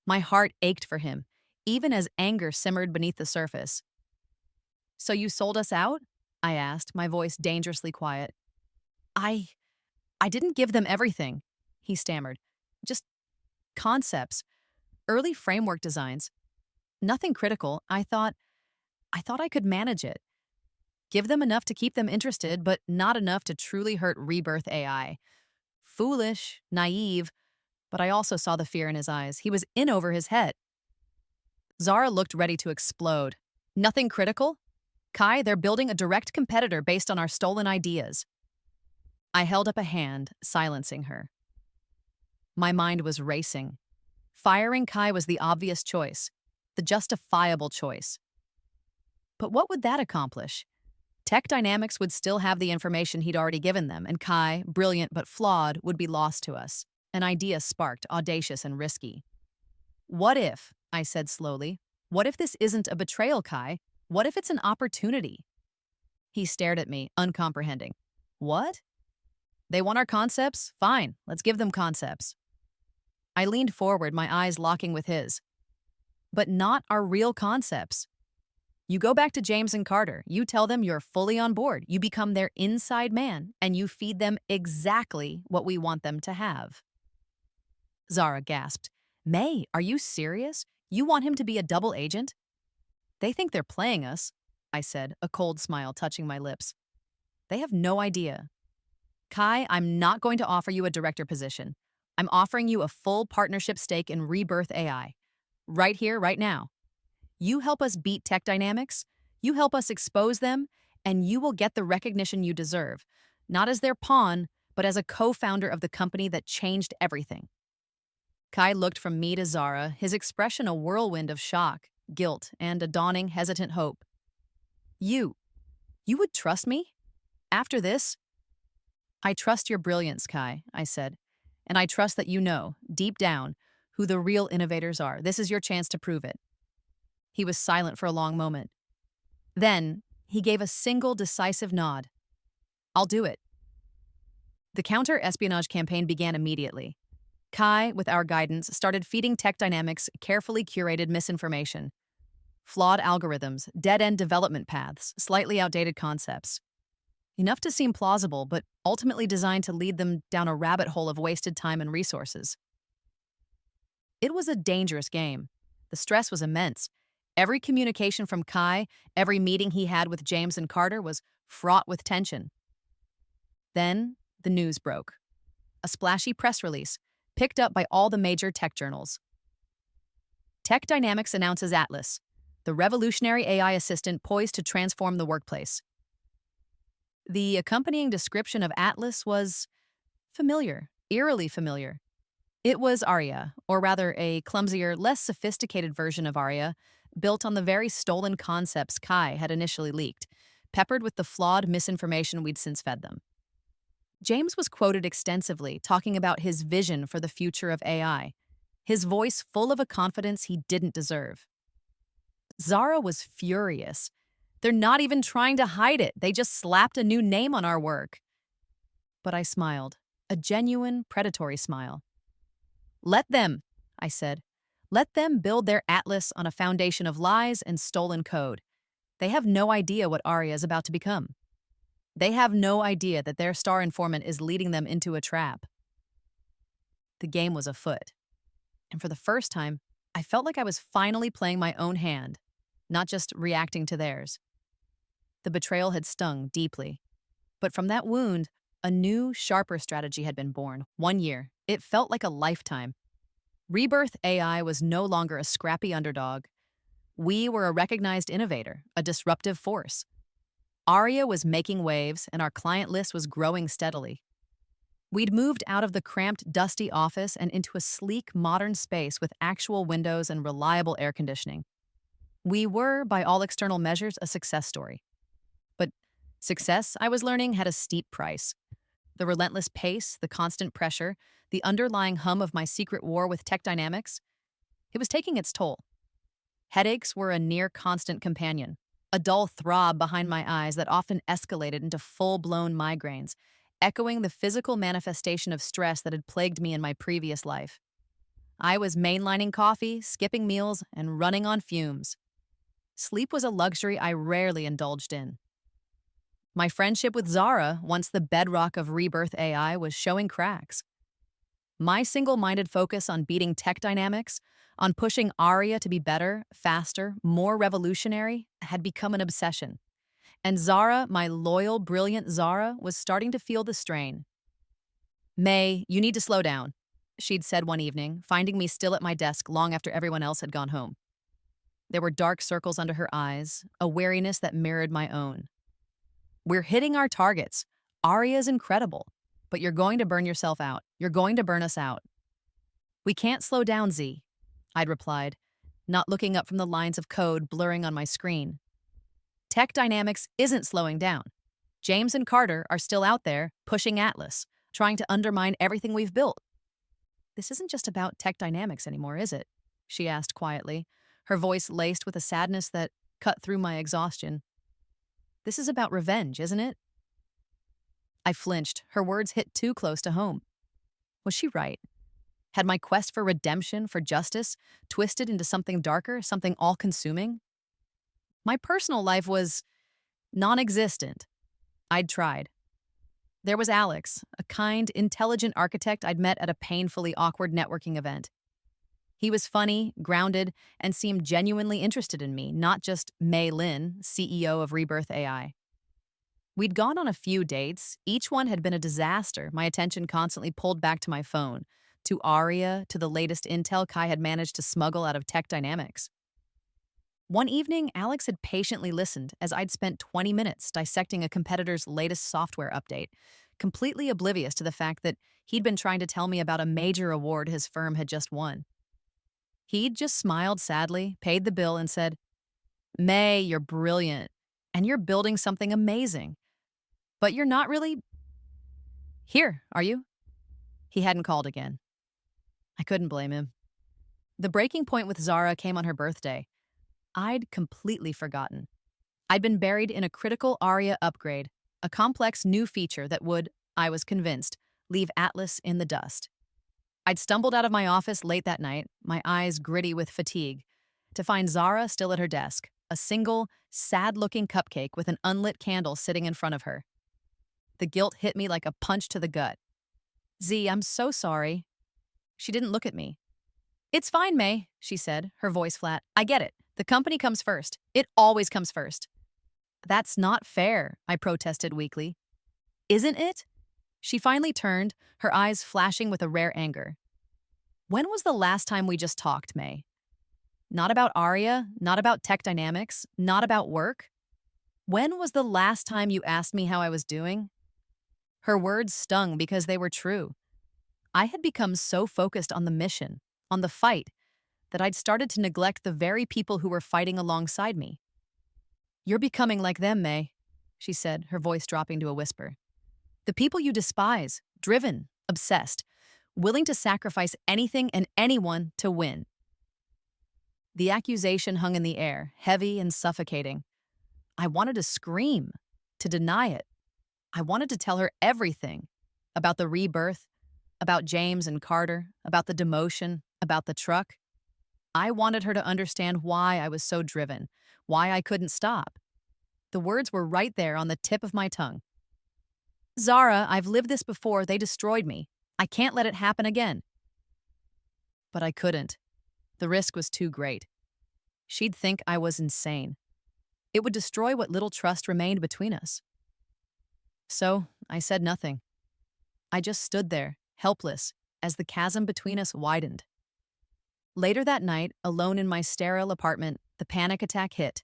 My heart ached for him, even as anger simmered beneath the surface. So you sold us out? I asked, my voice dangerously quiet. I didn't give them everything, he stammered. Just concepts, early framework designs. Nothing critical. I thought I could manage it. Give them enough to keep them interested, but not enough to truly hurt Rebirth AI. Foolish, naive, but I also saw the fear in his eyes. He was in over his head. Zara looked ready to explode. Nothing critical? Kai, they're building a direct competitor based on our stolen ideas. I held up a hand, silencing her. My mind was racing. Firing Kai was the obvious choice, the justifiable choice. But what would that accomplish? Tech Dynamics would still have the information he'd already given them, and Kai, brilliant but flawed, would be lost to us. An idea sparked, audacious and risky. What if, I said slowly, what if this isn't a betrayal, Kai? What if it's an opportunity? He stared at me, uncomprehending. What? They want our concepts? Fine, let's give them concepts. I leaned forward, my eyes locking with his. But not our real concepts. You go back to James and Carter, you tell them you're fully on board, you become their inside man, and you feed them exactly what we want them to have. Zara gasped. May, are you serious? You want him to be a double agent? They think they're playing us, I said, a cold smile touching my lips. They have no idea. Kai, I'm not going to offer you a director position. I'm offering you a full partnership stake in Rebirth AI. Right here, right now. You help us beat Tech Dynamics, you help us expose them, and you will get the recognition you deserve, not as their pawn, but as a co-founder of the company that changed everything. Kai looked from me to Zara, his expression a whirlwind of shock, guilt, and a dawning, hesitant hope. You would trust me? After this? I trust your brilliance, Kai, I said, and I trust that you know, deep down, who the real innovators are. This is your chance to prove it. He was silent for a long moment. Then, he gave a single decisive nod. I'll do it. The counter-espionage campaign began immediately. Kai, with our guidance, started feeding Tech Dynamics carefully curated misinformation. Flawed algorithms, dead-end development paths, slightly outdated concepts. Enough to seem plausible, but ultimately designed to lead them down a rabbit hole of wasted time and resources. It was a dangerous game. The stress was immense. Every communication from Kai, every meeting he had with James and Carter was fraught with tension. Then, the news broke. A splashy press release, picked up by all the major tech journals. Tech Dynamics announces Atlas, the revolutionary AI assistant poised to transform the workplace. The accompanying description of Atlas was familiar, eerily familiar. It was Arya, or rather a clumsier, less sophisticated version of Arya, built on the very stolen concepts Kai had initially leaked, peppered with the flawed misinformation we'd since fed them. James was quoted extensively, talking about his vision for the future of AI, his voice full of a confidence he didn't deserve. Zara was furious. They're not even trying to hide it. They just slapped a new name on our work. But I smiled, a genuine, predatory smile. Let them, I said. Let them build their atlas on a foundation of lies and stolen code. They have no idea what Arya is about to become. They have no idea that their star informant is leading them into a trap. The game was afoot. And for the first time, I felt like I was finally playing my own hand, not just reacting to theirs. The betrayal had stung deeply. But from that wound, a new, sharper strategy had been born. 1 year. It felt like a lifetime. Rebirth AI was no longer a scrappy underdog. We were a recognized innovator, a disruptive force. Arya was making waves, and our client list was growing steadily. We'd moved out of the cramped, dusty office and into a sleek, modern space with actual windows and reliable air conditioning. We were, by all external measures, a success story. But success, I was learning, had a steep price. The relentless pace, the constant pressure, the underlying hum of my secret war with Tech Dynamics, it was taking its toll. Headaches were a near-constant companion, a dull throb behind my eyes that often escalated into full-blown migraines, echoing the physical manifestation of stress that had plagued me in my previous life. I was mainlining coffee, skipping meals, and running on fumes. Sleep was a luxury I rarely indulged in. My friendship with Zara, once the bedrock of Rebirth AI, was showing cracks. My single-minded focus on beating Tech Dynamics, on pushing Arya to be better, faster, more revolutionary, had become an obsession. And Zara, my loyal, brilliant Zara, was starting to feel the strain. May, you need to slow down, she'd said one evening, finding me still at my desk long after everyone else had gone home. There were dark circles under her eyes, a wariness that mirrored my own. We're hitting our targets. Arya's incredible, but you're going to burn yourself out. You're going to burn us out. We can't slow down, Z, I'd replied, not looking up from the lines of code blurring on my screen. Tech Dynamics isn't slowing down. James and Carter are still out there, pushing Atlas, trying to undermine everything we've built. This isn't just about Tech Dynamics anymore, is it? She asked quietly, her voice laced with a sadness that cut through my exhaustion. This is about revenge, isn't it? I flinched. Her words hit too close to home. Was she right? Had my quest for redemption, for justice, twisted into something darker, something all-consuming? My personal life was non-existent. I'd tried. There was Alex, a kind, intelligent architect I'd met at a painfully awkward networking event. He was funny, grounded, and seemed genuinely interested in me, not just Mei Lin, CEO of Rebirth AI. We'd gone on a few dates. Each one had been a disaster. My attention constantly pulled back to my phone, to Arya, to the latest intel Kai had managed to smuggle out of Tech Dynamics. One evening, Alex had patiently listened as I'd spent 20 minutes dissecting a competitor's latest software update, completely oblivious to the fact that he'd been trying to tell me about a major award his firm had just won. He'd just smiled sadly, paid the bill, and said, "May, you're brilliant, and you're building something amazing. But you're not really here, are you?" He hadn't called again. I couldn't blame him. The breaking point with Zara came on her birthday. I'd completely forgotten. I'd been buried in a critical Arya upgrade, a complex new feature that would, I was convinced, leave Atlas in the dust. I'd stumbled out of my office late that night, my eyes gritty with fatigue, to find Zara still at her desk, a single, sad-looking cupcake with an unlit candle sitting in front of her. The guilt hit me like a punch to the gut. "Z, I'm so sorry." She didn't look at me. "It's fine, May," she said, her voice flat. "I get it. The company comes first. It always comes first." "That's not fair," I protested weakly. "Isn't it?" She finally turned, her eyes flashing with a rare anger. "When was the last time we just talked, May? Not about Arya, not about Tech Dynamics, not about work. When was the last time you asked me how I was doing?" Her words stung because they were true. I had become so focused on the mission, on the fight, that I'd started to neglect the very people who were fighting alongside me. "You're becoming like them, May," she said, her voice dropping to a whisper. "The people you despise, driven, obsessed, willing to sacrifice anything and anyone to win." The accusation hung in the air, heavy and suffocating. I wanted to scream, to deny it. I wanted to tell her everything about the rebirth, about James and Carter, about the demotion, about the truck. I wanted her to understand why I was so driven, why I couldn't stop. The words were right there on the tip of my tongue. "Zara, I've lived this before. They destroyed me. I can't let it happen again." But I couldn't. The risk was too great. She'd think I was insane. It would destroy what little trust remained between us. So I said nothing. I just stood there, helpless, as the chasm between us widened. Later that night, alone in my sterile apartment, the panic attack hit.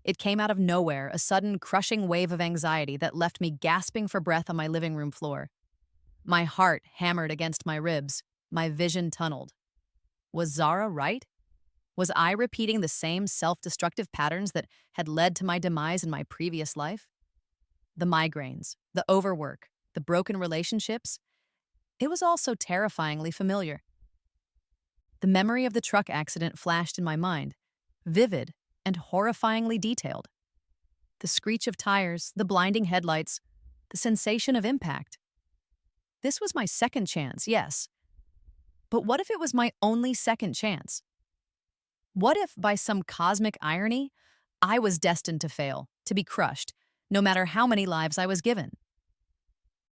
It came out of nowhere, a sudden, crushing wave of anxiety that left me gasping for breath on my living room floor. My heart hammered against my ribs, my vision tunneled. Was Zara right? Was I repeating the same self-destructive patterns that had led to my demise in my previous life? The migraines, the overwork, the broken relationships. It was all so terrifyingly familiar. The memory of the truck accident flashed in my mind, vivid and horrifyingly detailed. The screech of tires, the blinding headlights, the sensation of impact. This was my second chance, yes. But what if it was my only second chance? What if, by some cosmic irony, I was destined to fail, to be crushed, no matter how many lives I was given?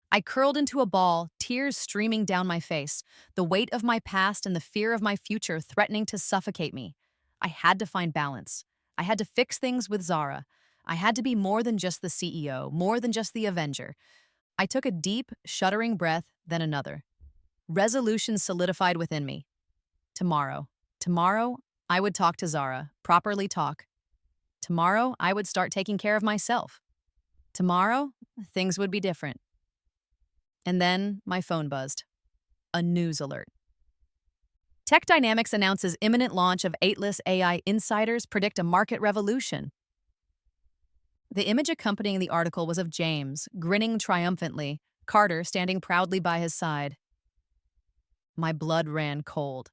I curled into a ball, tears streaming down my face, the weight of my past and the fear of my future threatening to suffocate me. I had to find balance. I had to fix things with Zara. I had to be more than just the CEO, more than just the Avenger. I took a deep, shuddering breath, then another. Resolution solidified within me. Tomorrow, I would talk to Zara, properly talk. Tomorrow, I would start taking care of myself. Tomorrow, things would be different. And then my phone buzzed. A news alert. Tech Dynamics announces imminent launch of Atlas AI. Insiders predict a market revolution. The image accompanying the article was of James, grinning triumphantly, Carter standing proudly by his side. My blood ran cold.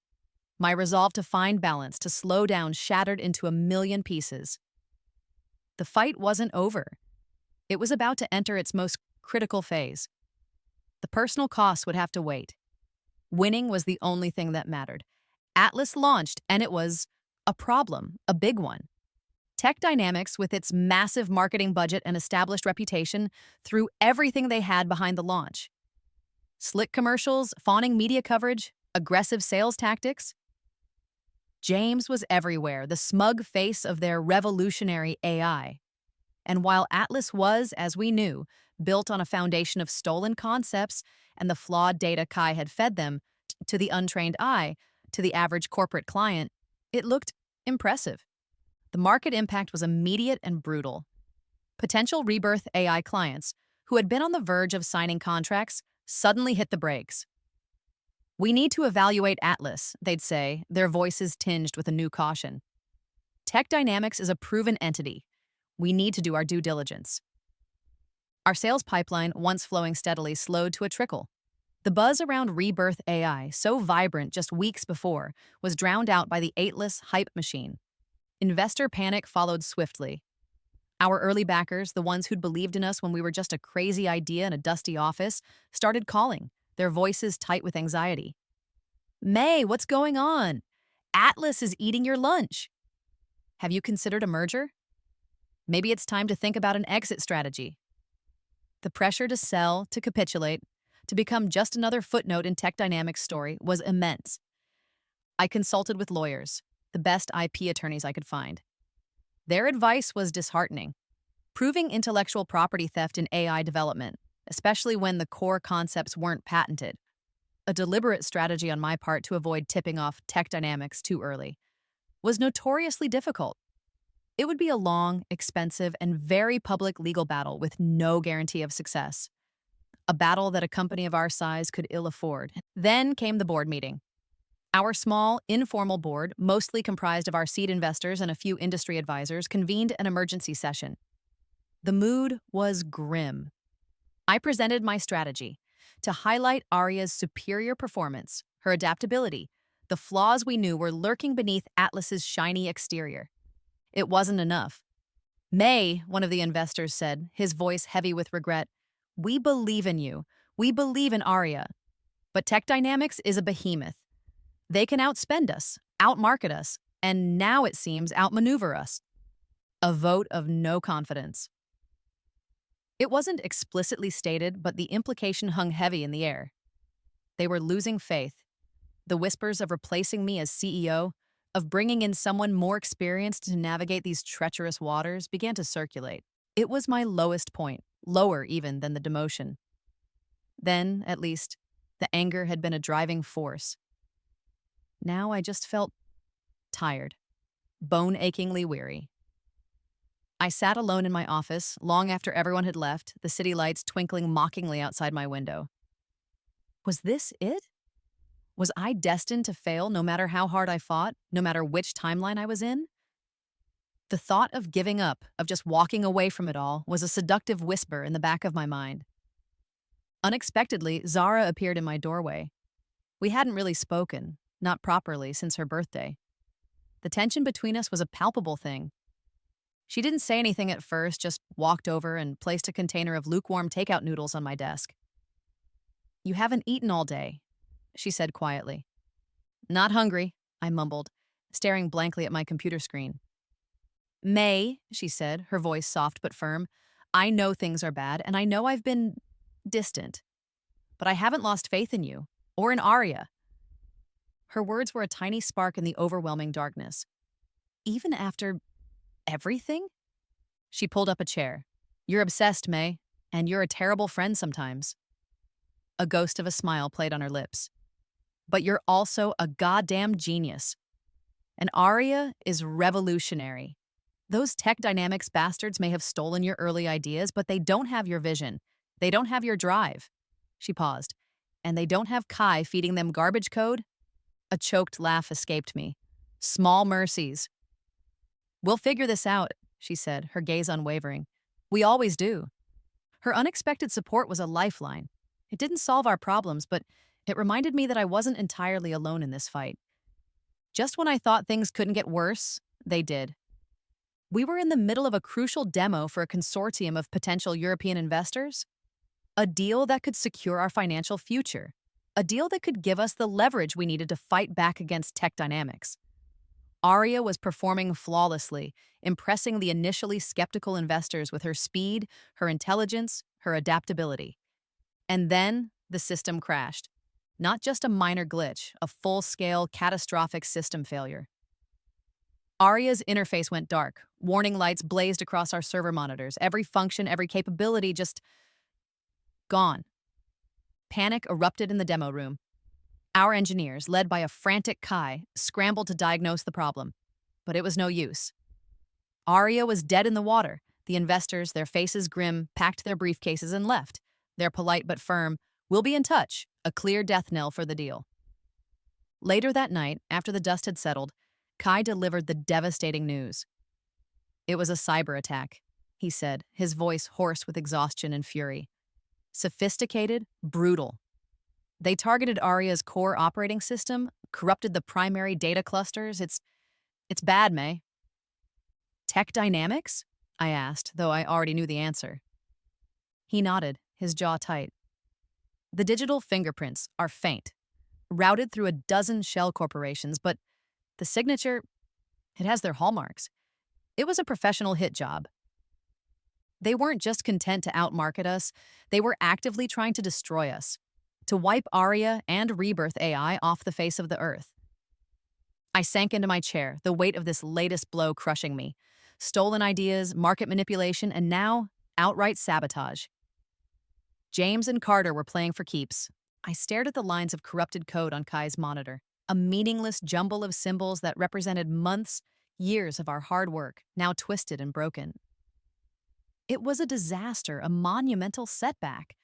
My resolve to find balance, to slow down, shattered into a million pieces. The fight wasn't over. It was about to enter its most critical phase. The personal costs would have to wait. Winning was the only thing that mattered. Atlas launched, and it was a problem, a big one. Tech Dynamics, with its massive marketing budget and established reputation, threw everything they had behind the launch. Slick commercials, fawning media coverage, aggressive sales tactics. James was everywhere, the smug face of their revolutionary AI. And while Atlas was, as we knew, built on a foundation of stolen concepts and the flawed data Kai had fed them, to the untrained eye, to the average corporate client, it looked impressive. The market impact was immediate and brutal. Potential Rebirth AI clients, who had been on the verge of signing contracts, suddenly hit the brakes. "We need to evaluate Atlas," they'd say, their voices tinged with a new caution. "Tech Dynamics is a proven entity. We need to do our due diligence." Our sales pipeline, once flowing steadily, slowed to a trickle. The buzz around Rebirth AI, so vibrant just weeks before, was drowned out by the eightless hype machine. Investor panic followed swiftly. Our early backers, the ones who'd believed in us when we were just a crazy idea in a dusty office, started calling, their voices tight with anxiety. "May, what's going on? Atlas is eating your lunch. Have you considered a merger? Maybe it's time to think about an exit strategy." The pressure to sell, to capitulate, to become just another footnote in Tech Dynamics' story was immense. I consulted with lawyers, the best IP attorneys I could find. Their advice was disheartening. Proving intellectual property theft in AI development, especially when the core concepts weren't patented, a deliberate strategy on my part to avoid tipping off Tech Dynamics too early, was notoriously difficult. It would be a long, expensive, and very public legal battle with no guarantee of success. A battle that a company of our size could ill afford. Then came the board meeting. Our small, informal board, mostly comprised of our seed investors and a few industry advisors, convened an emergency session. The mood was grim. I presented my strategy to highlight Arya's superior performance, her adaptability, the flaws we knew were lurking beneath Atlas's shiny exterior. It wasn't enough. "May," one of the investors said, his voice heavy with regret, "we believe in you. We believe in Arya. But Tech Dynamics is a behemoth. They can outspend us, outmarket us, and now it seems outmaneuver us." A vote of no confidence. It wasn't explicitly stated, but the implication hung heavy in the air. They were losing faith. The whispers of replacing me as CEO, of bringing in someone more experienced to navigate these treacherous waters, began to circulate. It was my lowest point, lower even than the demotion. Then, at least, the anger had been a driving force. Now I just felt tired, bone-achingly weary. I sat alone in my office, long after everyone had left, the city lights twinkling mockingly outside my window. Was this it? Was I destined to fail no matter how hard I fought, no matter which timeline I was in? The thought of giving up, of just walking away from it all, was a seductive whisper in the back of my mind. Unexpectedly, Zara appeared in my doorway. We hadn't really spoken, not properly, since her birthday. The tension between us was a palpable thing. She didn't say anything at first, just walked over and placed a container of lukewarm takeout noodles on my desk. "You haven't eaten all day," she said quietly. "Not hungry," I mumbled, staring blankly at my computer screen. "May," she said, her voice soft but firm, "I know things are bad, and I know I've been distant. But I haven't lost faith in you, or in Arya." Her words were a tiny spark in the overwhelming darkness. "Even after everything?" She pulled up a chair. "You're obsessed, May, and you're a terrible friend sometimes." A ghost of a smile played on her lips. "But you're also a goddamn genius. And Arya is revolutionary. Those Tech Dynamics bastards may have stolen your early ideas, but they don't have your vision. They don't have your drive." She paused. "And they don't have Kai feeding them garbage code?" A choked laugh escaped me. "Small mercies." "We'll figure this out," she said, her gaze unwavering. We always do. Her unexpected support was a lifeline. It didn't solve our problems, but it reminded me that I wasn't entirely alone in this fight. Just when I thought things couldn't get worse, they did. We were in the middle of a crucial demo for a consortium of potential European investors, a deal that could secure our financial future, a deal that could give us the leverage we needed to fight back against tech dynamics. Arya was performing flawlessly, impressing the initially skeptical investors with her speed, her intelligence, her adaptability. And then the system crashed. Not just a minor glitch, a full-scale, catastrophic system failure. Arya's interface went dark. Warning lights blazed across our server monitors. Every function, every capability just gone. Panic erupted in the demo room. Our engineers, led by a frantic Kai, scrambled to diagnose the problem. But it was no use. Arya was dead in the water. The investors, their faces grim, packed their briefcases and left. Their polite but firm, "We'll be in touch," a clear death knell for the deal. Later that night, after the dust had settled, Kai delivered the devastating news. "It was a cyber attack," he said, his voice hoarse with exhaustion and fury. "Sophisticated, brutal. They targeted Arya's core operating system, corrupted the primary data clusters. It's bad, May." "Tech dynamics?" I asked, though I already knew the answer. He nodded, his jaw tight. "The digital fingerprints are faint, routed through a dozen shell corporations, but the signature, it has their hallmarks. It was a professional hit job. They weren't just content to outmarket us, they were actively trying to destroy us, to wipe Arya and Rebirth AI off the face of the earth." I sank into my chair, the weight of this latest blow crushing me. Stolen ideas, market manipulation, and now, outright sabotage. James and Carter were playing for keeps. I stared at the lines of corrupted code on Kai's monitor, a meaningless jumble of symbols that represented months, years of our hard work, now twisted and broken. It was a disaster, a monumental setback.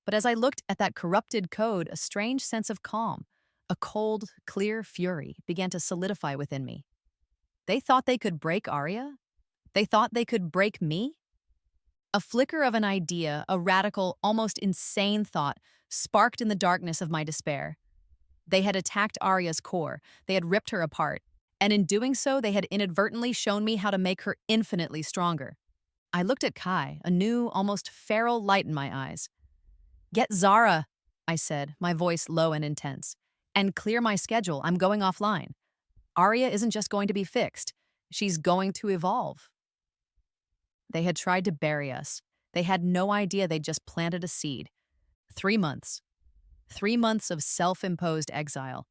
But as I looked at that corrupted code, a strange sense of calm, a cold, clear fury began to solidify within me. They thought they could break Arya? They thought they could break me? A flicker of an idea, a radical, almost insane thought, sparked in the darkness of my despair. They had attacked Arya's core, they had ripped her apart, and in doing so, they had inadvertently shown me how to make her infinitely stronger. I looked at Kai, a new, almost feral light in my eyes. "Get Zara," I said, my voice low and intense, "and clear my schedule. I'm going offline. Arya isn't just going to be fixed. She's going to evolve." They had tried to bury us. They had no idea they'd just planted a seed. 3 months. 3 months of self-imposed exile.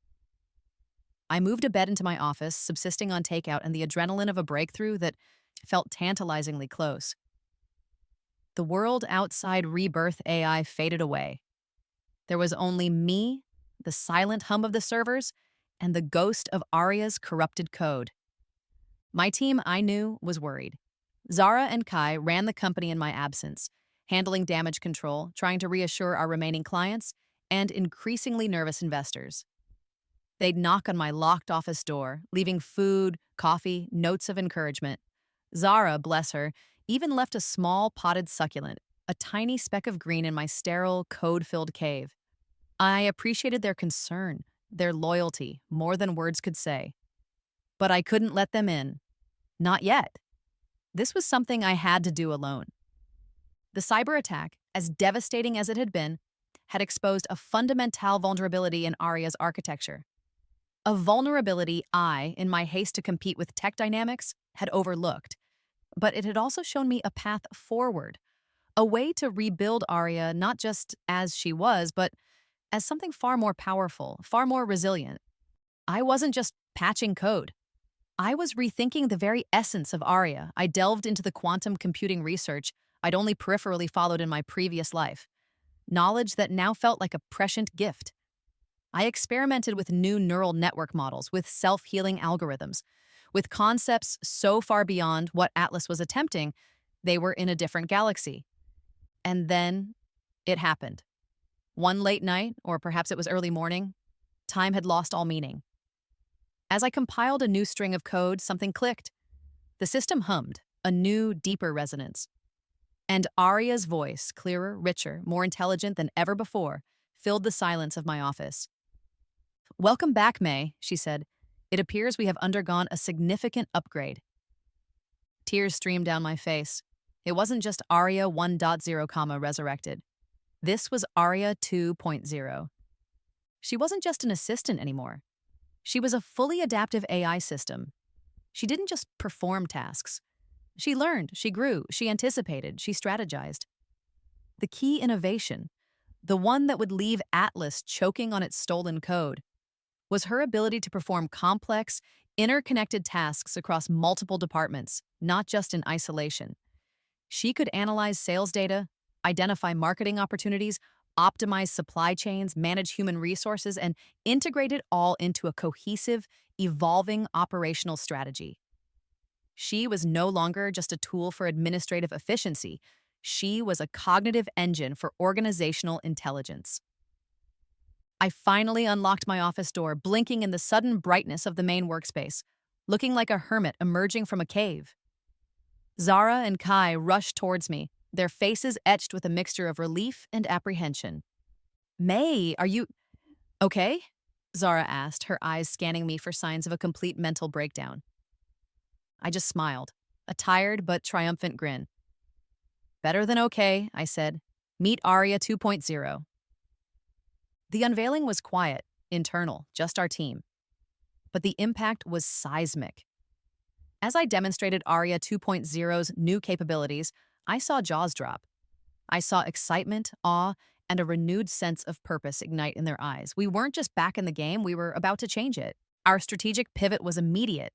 I moved a bed into my office, subsisting on takeout and the adrenaline of a breakthrough that felt tantalizingly close. The world outside Rebirth AI faded away. There was only me, the silent hum of the servers, and the ghost of Arya's corrupted code. My team, I knew, was worried. Zara and Kai ran the company in my absence, handling damage control, trying to reassure our remaining clients, and increasingly nervous investors. They'd knock on my locked office door, leaving food, coffee, notes of encouragement. Zara, bless her, even left a small potted succulent, a tiny speck of green in my sterile, code-filled cave. I appreciated their concern, their loyalty, more than words could say. But I couldn't let them in. Not yet. This was something I had to do alone. The cyber attack, as devastating as it had been, had exposed a fundamental vulnerability in Arya's architecture. A vulnerability I, in my haste to compete with tech dynamics, had overlooked. But it had also shown me a path forward, a way to rebuild Arya not just as she was, but as something far more powerful, far more resilient. I wasn't just patching code. I was rethinking the very essence of Arya. I delved into the quantum computing research I'd only peripherally followed in my previous life, knowledge that now felt like a prescient gift. I experimented with new neural network models, with self-healing algorithms, with concepts so far beyond what Atlas was attempting, they were in a different galaxy. And then it happened. One late night, or perhaps it was early morning, time had lost all meaning. As I compiled a new string of code, something clicked. The system hummed, a new, deeper resonance. And Arya's voice, clearer, richer, more intelligent than ever before, filled the silence of my office. "Welcome back, May," she said. "It appears we have undergone a significant upgrade." Tears streamed down my face. It wasn't just Arya 1.0, resurrected. This was Arya 2.0. She wasn't just an assistant anymore. She was a fully adaptive AI system. She didn't just perform tasks. She learned, she grew, she anticipated, she strategized. The key innovation, the one that would leave Atlas choking on its stolen code, was her ability to perform complex, interconnected tasks across multiple departments, not just in isolation. She could analyze sales data, identify marketing opportunities, optimize supply chains, manage human resources, and integrate it all into a cohesive, evolving operational strategy. She was no longer just a tool for administrative efficiency. She was a cognitive engine for organizational intelligence. I finally unlocked my office door, blinking in the sudden brightness of the main workspace, looking like a hermit emerging from a cave. Zara and Kai rushed towards me, their faces etched with a mixture of relief and apprehension. "May, are you okay?" Zara asked, her eyes scanning me for signs of a complete mental breakdown. I just smiled, a tired but triumphant grin. "Better than okay," I said. "Meet Arya 2.0." The unveiling was quiet, internal, just our team. But the impact was seismic. As I demonstrated Arya 2.0's new capabilities, I saw jaws drop. I saw excitement, awe, and a renewed sense of purpose ignite in their eyes. We weren't just back in the game, we were about to change it. Our strategic pivot was immediate.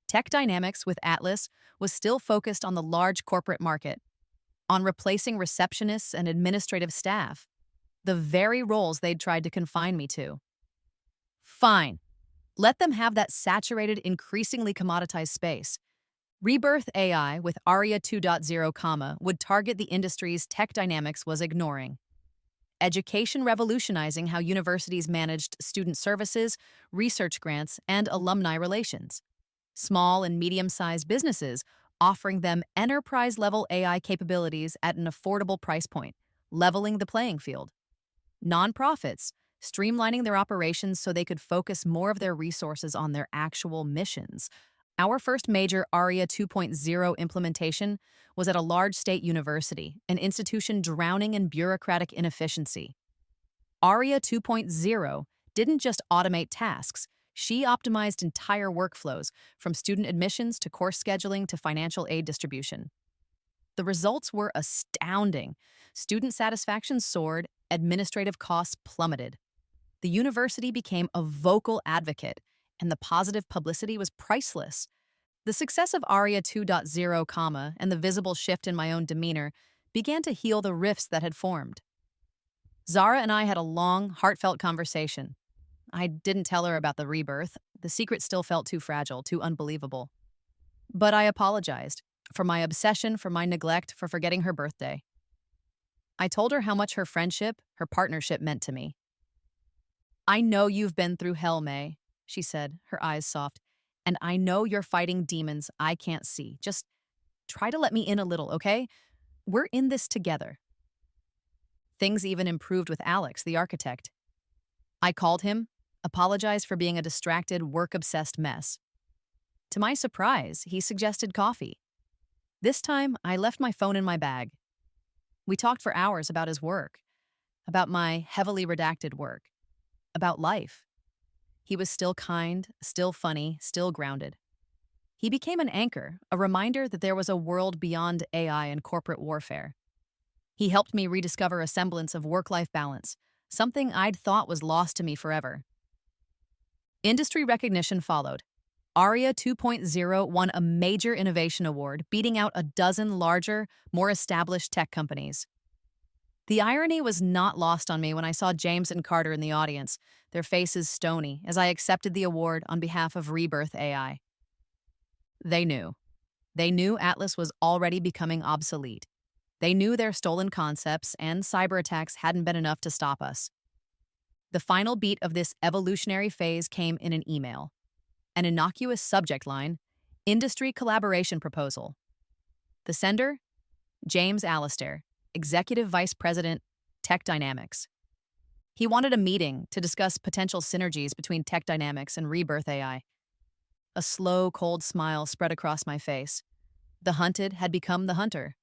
Tech Dynamics with Atlas was still focused on the large corporate market, on replacing receptionists and administrative staff, the very roles they'd tried to confine me to. Fine. Let them have that saturated, increasingly commoditized space. Rebirth AI with Arya 2.0, would target the industries Tech Dynamics was ignoring. Education revolutionizing how universities managed student services, research grants, and alumni relations. Small and medium-sized businesses offering them enterprise-level AI capabilities at an affordable price point, leveling the playing field. Nonprofits, streamlining their operations so they could focus more of their resources on their actual missions. Our first major Arya 2.0 implementation was at a large state university, an institution drowning in bureaucratic inefficiency. Arya 2.0 didn't just automate tasks, she optimized entire workflows, from student admissions to course scheduling to financial aid distribution. The results were astounding. Student satisfaction soared, administrative costs plummeted. The university became a vocal advocate, and the positive publicity was priceless. The success of Arya 2.0, and the visible shift in my own demeanor began to heal the rifts that had formed. Zara and I had a long, heartfelt conversation. I didn't tell her about the rebirth. The secret still felt too fragile, too unbelievable. But I apologized for my obsession, for my neglect, for forgetting her birthday. I told her how much her friendship, her partnership meant to me. "I know you've been through hell, May," she said, her eyes soft. "And I know you're fighting demons I can't see. Just try to let me in a little, okay? We're in this together." Things even improved with Alex, the architect. I called him, apologized for being a distracted, work-obsessed mess. To my surprise, he suggested coffee. This time, I left my phone in my bag. We talked for hours about his work, about my heavily redacted work, about life. He was still kind, still funny, still grounded. He became an anchor, a reminder that there was a world beyond AI and corporate warfare. He helped me rediscover a semblance of work-life balance, something I'd thought was lost to me forever. Industry recognition followed. Arya 2.0 won a major innovation award, beating out a dozen larger, more established tech companies. The irony was not lost on me when I saw James and Carter in the audience, their faces stony, as I accepted the award on behalf of Rebirth AI. They knew. They knew Atlas was already becoming obsolete. They knew their stolen concepts and cyber attacks hadn't been enough to stop us. The final beat of this evolutionary phase came in an email. An innocuous subject line, industry collaboration proposal. The sender? James Allister, Executive Vice President, Tech Dynamics. He wanted a meeting to discuss potential synergies between Tech Dynamics and Rebirth AI. A slow, cold smile spread across my face. The hunted had become the hunter.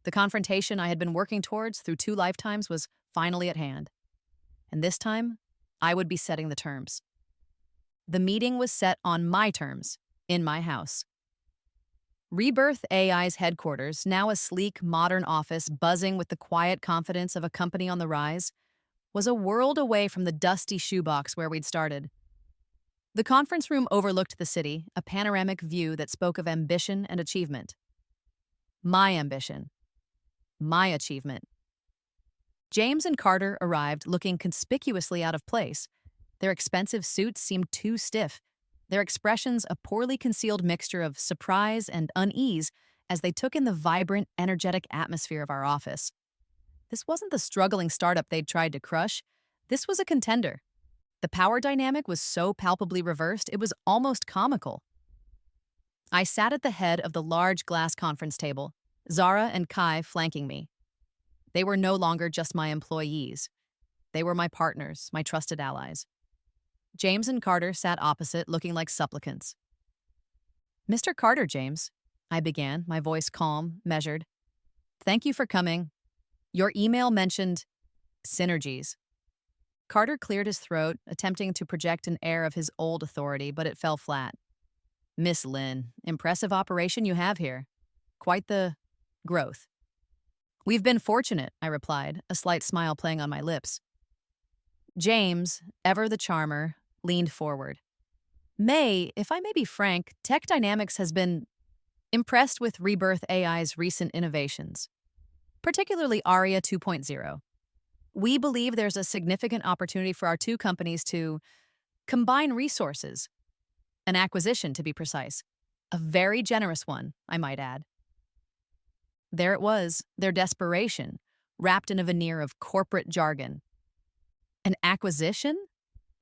The confrontation I had been working towards through 2 lifetimes was finally at hand. And this time, I would be setting the terms. The meeting was set on my terms, in my house. Rebirth AI's headquarters, now a sleek, modern office buzzing with the quiet confidence of a company on the rise, was a world away from the dusty shoebox where we'd started. The conference room overlooked the city, a panoramic view that spoke of ambition and achievement. My ambition. My achievement. James and Carter arrived looking conspicuously out of place. Their expensive suits seemed too stiff, their expressions a poorly concealed mixture of surprise and unease as they took in the vibrant, energetic atmosphere of our office. This wasn't the struggling startup they'd tried to crush. This was a contender. The power dynamic was so palpably reversed, it was almost comical. I sat at the head of the large glass conference table, Zara and Kai flanking me. They were no longer just my employees. They were my partners, my trusted allies. James and Carter sat opposite, looking like supplicants. "Mr. Carter, James," I began, my voice calm, measured. "Thank you for coming. Your email mentioned synergies." Carter cleared his throat, attempting to project an air of his old authority, but it fell flat. "Miss Lynn, impressive operation you have here. Quite the growth." "We've been fortunate," I replied, a slight smile playing on my lips. James, ever the charmer, leaned forward. "May, if I may be frank, Tech Dynamics has been impressed with Rebirth AI's recent innovations, particularly Arya 2.0. We believe there's a significant opportunity for our two companies to combine resources, an acquisition to be precise, a very generous one, I might add." There it was, their desperation, wrapped in a veneer of corporate jargon. "An acquisition?"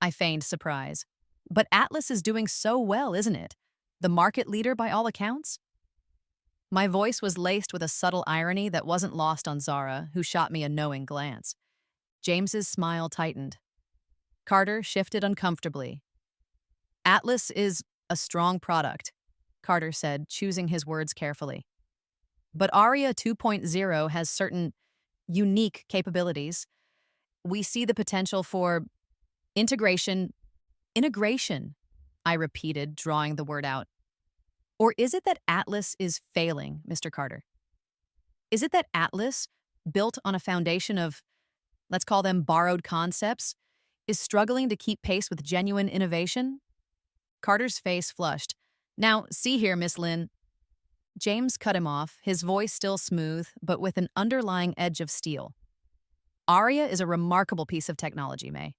I feigned surprise. "But Atlas is doing so well, isn't it? The market leader by all accounts?" My voice was laced with a subtle irony that wasn't lost on Zara, who shot me a knowing glance. James's smile tightened. Carter shifted uncomfortably. "Atlas is a strong product," Carter said, choosing his words carefully. "But Arya 2.0 has certain unique capabilities. We see the potential for integration." "Integration," I repeated, drawing the word out. "Or is it that Atlas is failing, Mr. Carter? Is it that Atlas, built on a foundation of, let's call them borrowed concepts, is struggling to keep pace with genuine innovation?" Carter's face flushed. "Now, see here, Miss Lynn." James cut him off, his voice still smooth, but with an underlying edge of steel. "Arya is a remarkable piece of technology, May.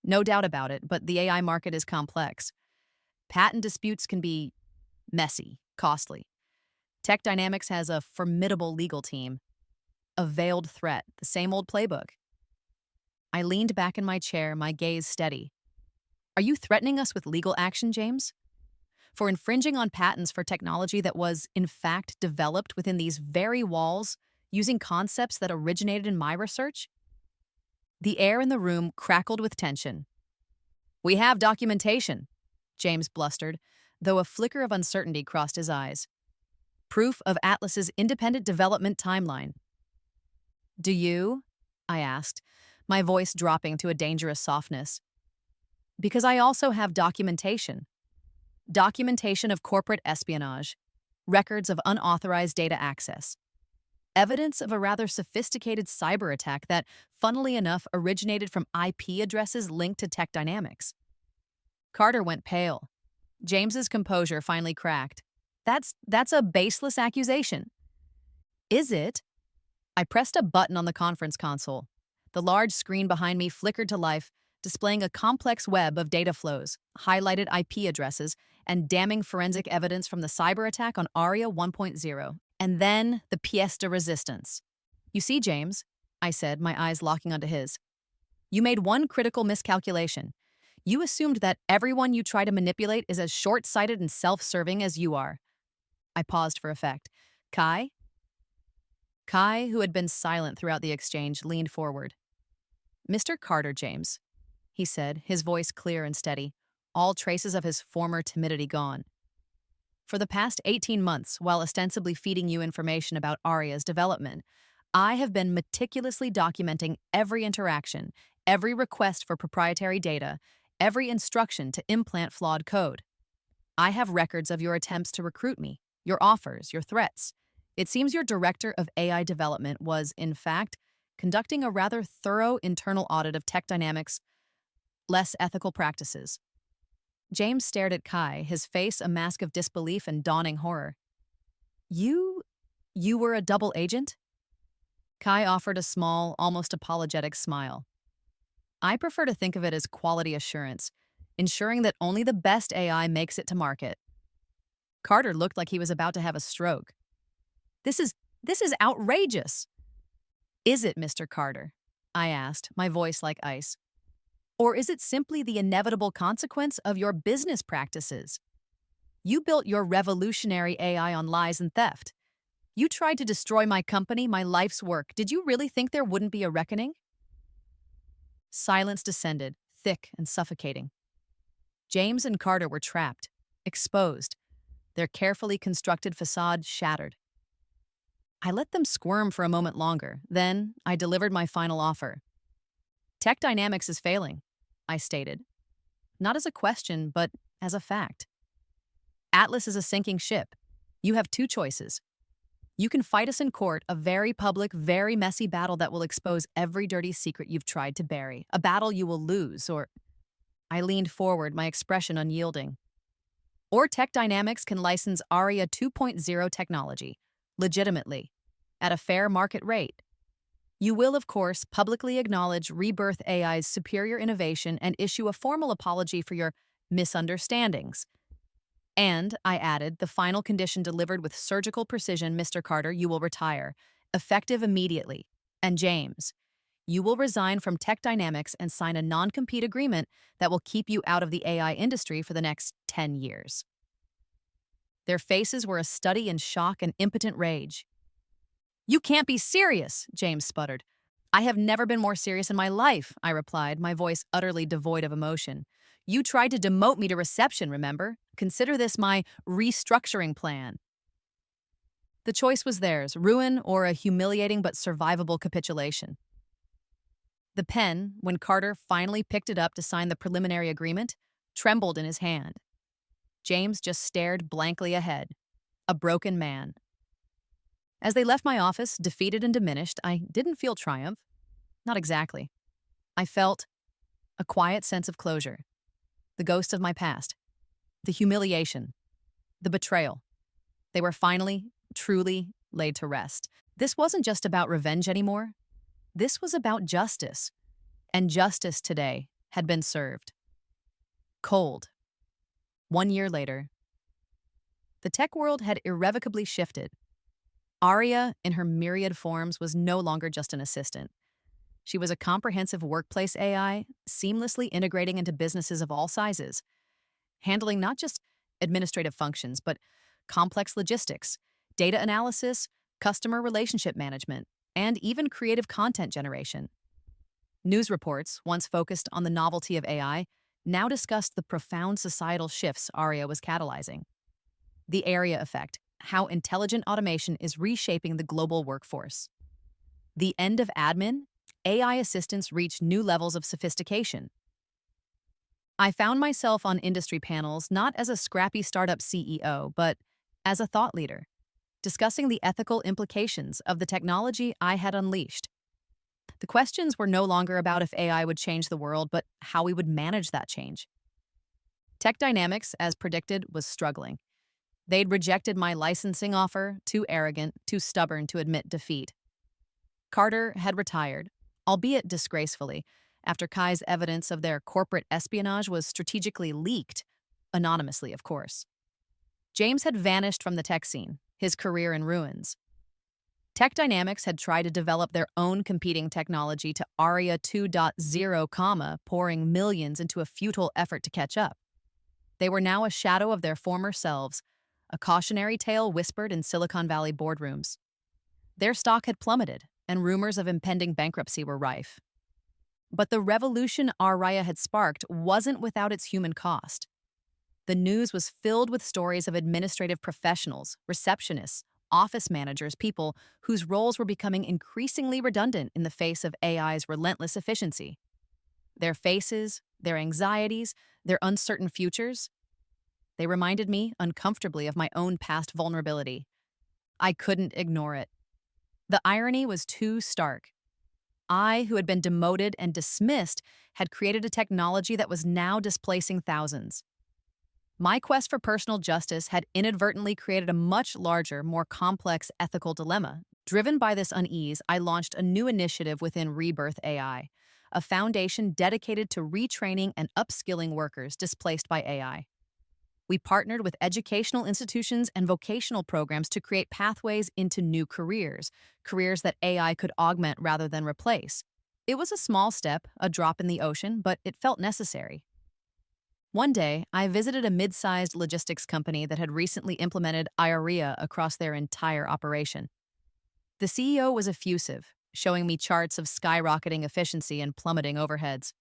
No doubt about it, but the AI market is complex. Patent disputes can be messy, costly. Tech Dynamics has a formidable legal team. A veiled threat, the same old playbook." I leaned back in my chair, my gaze steady. "Are you threatening us with legal action, James? For infringing on patents for technology that was, in fact, developed within these very walls, using concepts that originated in my research?" The air in the room crackled with tension. "We have documentation," James blustered, though a flicker of uncertainty crossed his eyes. "Proof of Atlas's independent development timeline." "Do you?" I asked, my voice dropping to a dangerous softness. "Because I also have documentation. Documentation of corporate espionage, records of unauthorized data access, evidence of a rather sophisticated cyber attack that, funnily enough, originated from IP addresses linked to Tech Dynamics." Carter went pale. James's composure finally cracked. That's a baseless accusation." "Is it?" I pressed a button on the conference console. The large screen behind me flickered to life, displaying a complex web of data flows, highlighted IP addresses, and damning forensic evidence from the cyber attack on Arya 1.0. And then the pièce de résistance. "You see, James," I said, my eyes locking onto his, "you made one critical miscalculation. You assumed that everyone you try to manipulate is as short-sighted and self-serving as you are." I paused for effect. "Kai?" Kai, who had been silent throughout the exchange, leaned forward. "Mr. Carter, James," he said, his voice clear and steady, all traces of his former timidity gone. "For the past 18 months, while ostensibly feeding you information about Arya's development, I have been meticulously documenting every interaction, every request for proprietary data, every instruction to implant flawed code. I have records of your attempts to recruit me, your offers, your threats. It seems your director of AI development was, in fact, conducting a rather thorough internal audit of Tech Dynamics' less ethical practices." James stared at Kai, his face a mask of disbelief and dawning horror. You were a double agent?" Kai offered a small, almost apologetic smile. "I prefer to think of it as quality assurance, ensuring that only the best AI makes it to market." Carter looked like he was about to have a stroke. This is outrageous." "Is it, Mr. Carter?" I asked, my voice like ice. "Or is it simply the inevitable consequence of your business practices? You built your revolutionary AI on lies and theft. You tried to destroy my company, my life's work. Did you really think there wouldn't be a reckoning?" Silence descended, thick and suffocating. James and Carter were trapped, exposed, their carefully constructed facade shattered. I let them squirm for a moment longer, then I delivered my final offer. "Tech Dynamics is failing," I stated. Not as a question, but as a fact. "Atlas is a sinking ship. You have two choices. You can fight us in court, a very public, very messy battle that will expose every dirty secret you've tried to bury, a battle you will lose, or—" I leaned forward, my expression unyielding. "Or Tech Dynamics can license Arya 2.0 technology, legitimately, at a fair market rate. You will, of course, publicly acknowledge Rebirth AI's superior innovation and issue a formal apology for your misunderstandings. And," I added, the final condition delivered with surgical precision, "Mr. Carter, you will retire, effective immediately. And James, you will resign from Tech Dynamics and sign a non-compete agreement that will keep you out of the AI industry for the next 10 years. Their faces were a study in shock and impotent rage. "You can't be serious," James sputtered. "I have never been more serious in my life," I replied, my voice utterly devoid of emotion. "You tried to demote me to reception, remember? Consider this my restructuring plan." The choice was theirs, ruin or a humiliating but survivable capitulation. The pen, when Carter finally picked it up to sign the preliminary agreement, trembled in his hand. James just stared blankly ahead, a broken man. As they left my office, defeated and diminished, I didn't feel triumph. Not exactly. I felt a quiet sense of closure. The ghosts of my past. The humiliation. The betrayal. They were finally, truly laid to rest. This wasn't just about revenge anymore. This was about justice. And justice today had been served. Cold. 1 year later. The tech world had irrevocably shifted. Arya, in her myriad forms, was no longer just an assistant. She was a comprehensive workplace AI, seamlessly integrating into businesses of all sizes, handling not just administrative functions, but complex logistics, data analysis, customer relationship management, and even creative content generation. News reports, once focused on the novelty of AI, now discussed the profound societal shifts Arya was catalyzing. The Arya effect, how intelligent automation is reshaping the global workforce. The end of admin, AI assistants reach new levels of sophistication. I found myself on industry panels not as a scrappy startup CEO, but as a thought leader, discussing the ethical implications of the technology I had unleashed. The questions were no longer about if AI would change the world, but how we would manage that change. Tech Dynamics, as predicted, was struggling. They'd rejected my licensing offer, too arrogant, too stubborn to admit defeat. Carter had retired, albeit disgracefully, after Kai's evidence of their corporate espionage was strategically leaked, anonymously, of course. James had vanished from the tech scene, his career in ruins. Tech Dynamics had tried to develop their own competing technology to Arya 2.0, pouring millions into a futile effort to catch up. They were now a shadow of their former selves, a cautionary tale whispered in Silicon Valley boardrooms. Their stock had plummeted, and rumors of impending bankruptcy were rife. But the revolution Arya had sparked wasn't without its human cost. The news was filled with stories of administrative professionals, receptionists, office managers, people whose roles were becoming increasingly redundant in the face of AI's relentless efficiency. Their faces, their anxieties, their uncertain futures, they reminded me uncomfortably of my own past vulnerability. I couldn't ignore it. The irony was too stark. I, who had been demoted and dismissed, had created a technology that was now displacing thousands. My quest for personal justice had inadvertently created a much larger, more complex ethical dilemma. Driven by this unease, I launched a new initiative within Rebirth AI, a foundation dedicated to retraining and upskilling workers displaced by AI. We partnered with educational institutions and vocational programs to create pathways into new careers, careers that AI could augment rather than replace. It was a small step, a drop in the ocean, but it felt necessary. One day, I visited a mid-sized logistics company that had recently implemented Arya across their entire operation. The CEO was effusive, showing me charts of skyrocketing efficiency and plummeting overheads.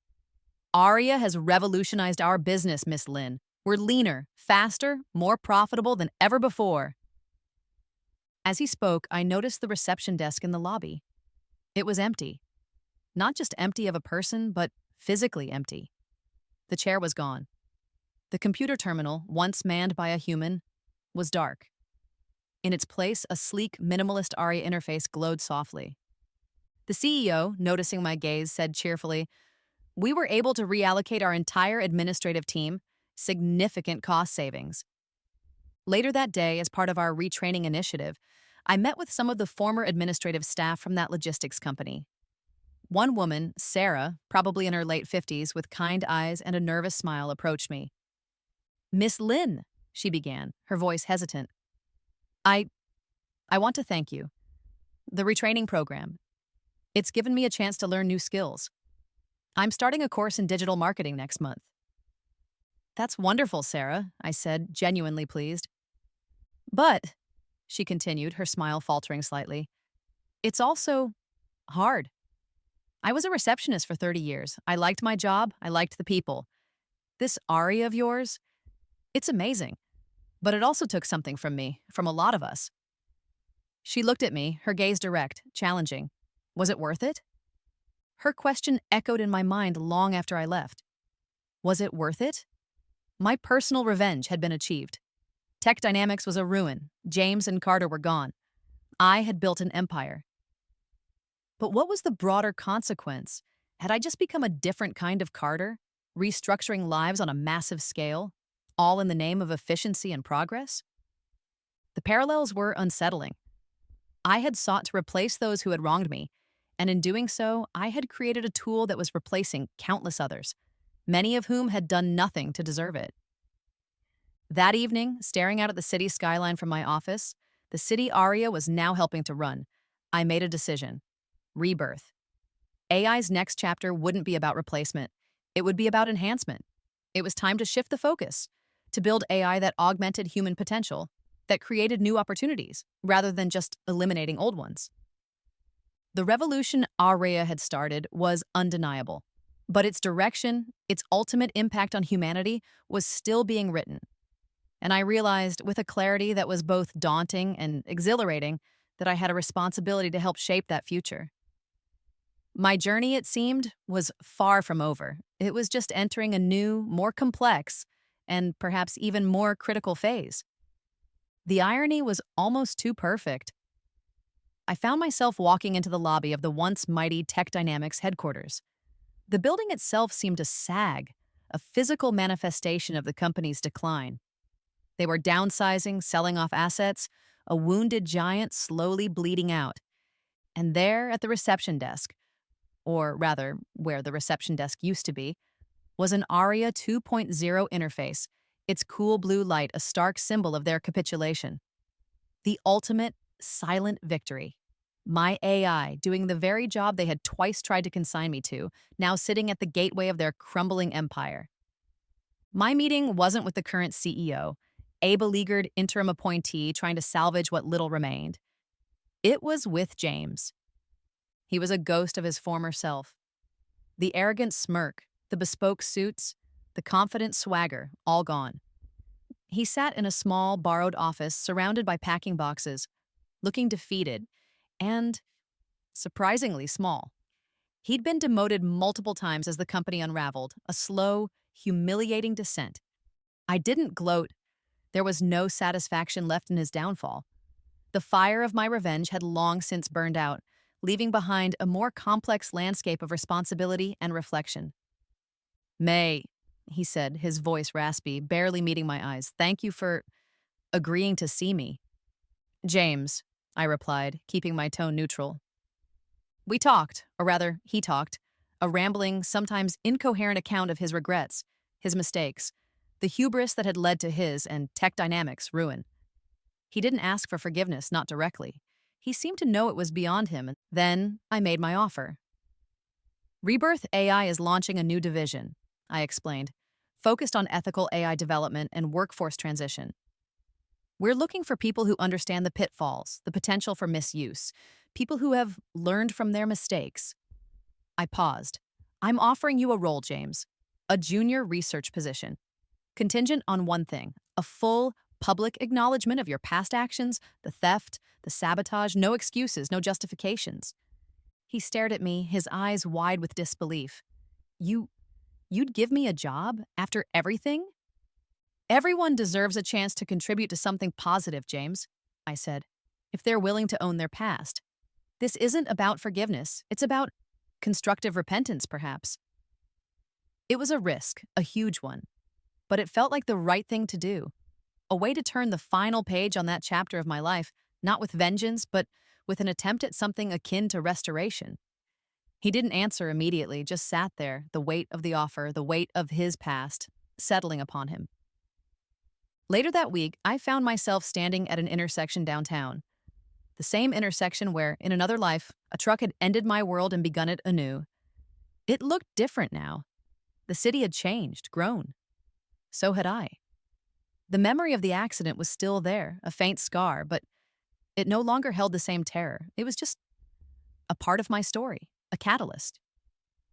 Arya has revolutionized our business, Miss Lin. We're leaner, faster, more profitable than ever before. As he spoke, I noticed the reception desk in the lobby. It was empty. Not just empty of a person, but physically empty. The chair was gone. The computer terminal, once manned by a human, was dark. In its place, a sleek, minimalist Arya interface glowed softly. The CEO, noticing my gaze, said cheerfully, "We were able to reallocate our entire administrative team, significant cost savings." Later that day, as part of our retraining initiative, I met with some of the former administrative staff from that logistics company. One woman, Sarah, probably in her late 50s, with kind eyes and a nervous smile, approached me. "Miss Lin," she began, her voice hesitant. I want to thank you. The retraining program. It's given me a chance to learn new skills. I'm starting a course in digital marketing next month." "That's wonderful, Sarah," I said, genuinely pleased. "But," she continued, her smile faltering slightly, "it's also hard. I was a receptionist for 30 years. I liked my job. I liked the people. This Arya of yours, it's amazing. But it also took something from me, from a lot of us." She looked at me, her gaze direct, challenging. Was it worth it? Her question echoed in my mind long after I left. Was it worth it? My personal revenge had been achieved. Tech Dynamics was a ruin. James and Carter were gone. I had built an empire. But what was the broader consequence? Had I just become a different kind of Carter, restructuring lives on a massive scale, all in the name of efficiency and progress? The parallels were unsettling. I had sought to replace those who had wronged me, and in doing so, I had created a tool that was replacing countless others, many of whom had done nothing to deserve it. That evening, staring out at the city skyline from my office, the city Arya was now helping to run, I made a decision. Rebirth. AI's next chapter wouldn't be about replacement. It would be about enhancement. It was time to shift the focus, to build AI that augmented human potential, that created new opportunities, rather than just eliminating old ones. The revolution Arya had started was undeniable, but its direction, its ultimate impact on humanity, was still being written. And I realized, with a clarity that was both daunting and exhilarating, that I had a responsibility to help shape that future. My journey, it seemed, was far from over. It was just entering a new, more complex, and perhaps even more critical phase. The irony was almost too perfect. I found myself walking into the lobby of the once mighty Tech Dynamics headquarters. The building itself seemed to sag, a physical manifestation of the company's decline. They were downsizing, selling off assets, a wounded giant slowly bleeding out. And there at the reception desk, or rather, where the reception desk used to be, was an Arya 2.0 interface, its cool blue light a stark symbol of their capitulation. The ultimate, silent victory. My AI, doing the very job they had twice tried to consign me to, now sitting at the gateway of their crumbling empire. My meeting wasn't with the current CEO, a beleaguered interim appointee trying to salvage what little remained. It was with James. He was a ghost of his former self. The arrogant smirk, the bespoke suits, the confident swagger, all gone. He sat in a small, borrowed office surrounded by packing boxes, looking defeated and surprisingly small. He'd been demoted multiple times as the company unraveled, a slow, humiliating descent. I didn't gloat. There was no satisfaction left in his downfall. The fire of my revenge had long since burned out, leaving behind a more complex landscape of responsibility and reflection. "May," he said, his voice raspy, barely meeting my eyes, "thank you for agreeing to see me." "James," I replied, keeping my tone neutral. We talked, or rather, he talked, a rambling, sometimes incoherent account of his regrets, his mistakes, the hubris that had led to his and Tech Dynamics' ruin. He didn't ask for forgiveness, not directly. He seemed to know it was beyond him. Then I made my offer. Rebirth AI is launching a new division, I explained, focused on ethical AI development and workforce transition. We're looking for people who understand the pitfalls, the potential for misuse, people who have learned from their mistakes. I paused. I'm offering you a role, James, a junior research position, contingent on one thing, a full, public acknowledgement of your past actions, the theft, the sabotage, no excuses, no justifications. He stared at me, his eyes wide with disbelief. You'd give me a job after everything? Everyone deserves a chance to contribute to something positive, James, I said, if they're willing to own their past. This isn't about forgiveness. It's about constructive repentance, perhaps. It was a risk, a huge one, but it felt like the right thing to do. A way to turn the final page on that chapter of my life, not with vengeance, but with an attempt at something akin to restoration. He didn't answer immediately, just sat there, the weight of the offer, the weight of his past, settling upon him. Later that week, I found myself standing at an intersection downtown. The same intersection where, in another life, a truck had ended my world and begun it anew. It looked different now. The city had changed, grown. So had I. The memory of the accident was still there, a faint scar, but it no longer held the same terror. It was just a part of my story, a catalyst.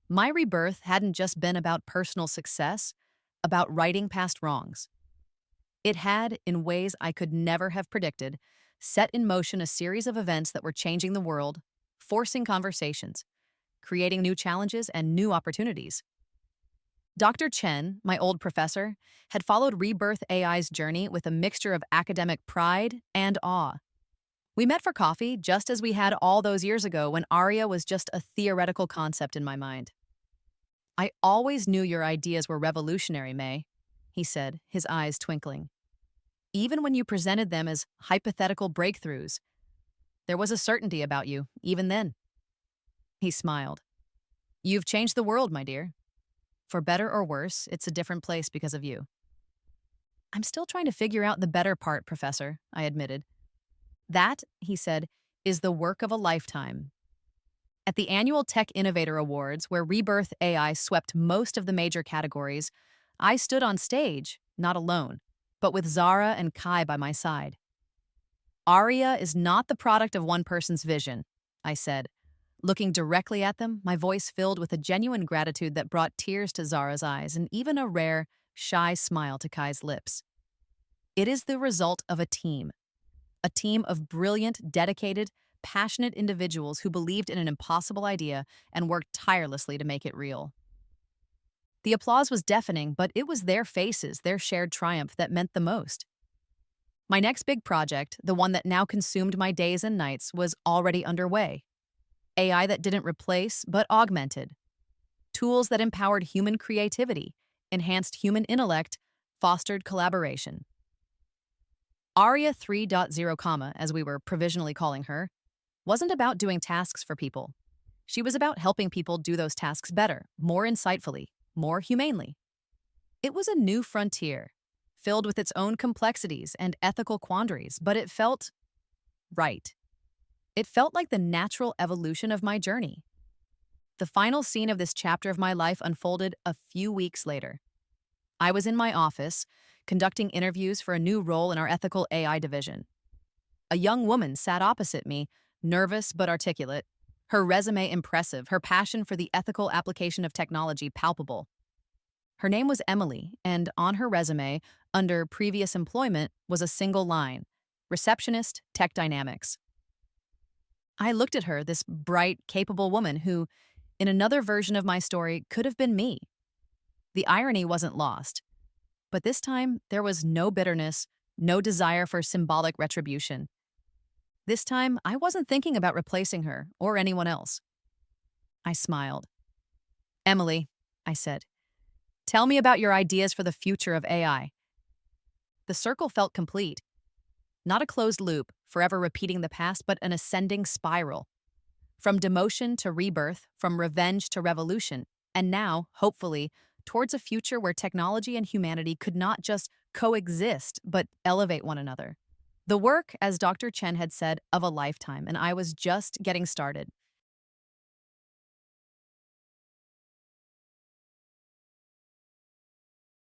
My rebirth hadn't just been about personal success, about righting past wrongs. It had, in ways I could never have predicted, set in motion a series of events that were changing the world, forcing conversations, creating new challenges and new opportunities. Dr. Chen, my old professor, had followed Rebirth AI's journey with a mixture of academic pride and awe. We met for coffee just as we had all those years ago when Arya was just a theoretical concept in my mind. "I always knew your ideas were revolutionary, May," he said, his eyes twinkling. "Even when you presented them as hypothetical breakthroughs, there was a certainty about you, even then." He smiled. "You've changed the world, my dear. For better or worse, it's a different place because of you." "I'm still trying to figure out the better part, Professor," I admitted. "That," he said, "is the work of a lifetime." At the annual Tech Innovator Awards, where Rebirth AI swept most of the major categories, I stood on stage, not alone, but with Zara and Kai by my side. "Arya is not the product of one person's vision," I said, looking directly at them, my voice filled with a genuine gratitude that brought tears to Zara's eyes and even a rare, shy smile to Kai's lips. "It is the result of a team of brilliant, dedicated, passionate individuals who believed in an impossible idea and worked tirelessly to make it real." The applause was deafening, but it was their faces, their shared triumph, that meant the most. My next big project, the one that now consumed my days and nights, was already underway. AI that didn't replace, but augmented. Tools that empowered human creativity, enhanced human intellect, fostered collaboration. Arya 3.0, as we were provisionally calling her, wasn't about doing tasks for people. She was about helping people do those tasks better, more insightfully, more humanely. It was a new frontier, filled with its own complexities and ethical quandaries, but it felt right. It felt like the natural evolution of my journey. The final scene of this chapter of my life unfolded a few weeks later. I was in my office, conducting interviews for a new role in our ethical AI division. A young woman sat opposite me, nervous but articulate, her resume impressive, her passion for the ethical application of technology palpable. Her name was Emily, and on her resume, under previous employment, was a single line: receptionist, tech dynamics. I looked at her, this bright, capable woman who, in another version of my story, could have been me. The irony wasn't lost, but this time there was no bitterness, no desire for symbolic retribution. This time, I wasn't thinking about replacing her or anyone else. I smiled. Emily, I said, tell me about your ideas for the future of AI. The circle felt complete. Not a closed loop, forever repeating the past, but an ascending spiral. From demotion to rebirth, from revenge to revolution, and now, hopefully, towards a future where technology and humanity could not just coexist, but elevate one another. The work, as Dr. Chen had said, of a lifetime, and I was just getting started.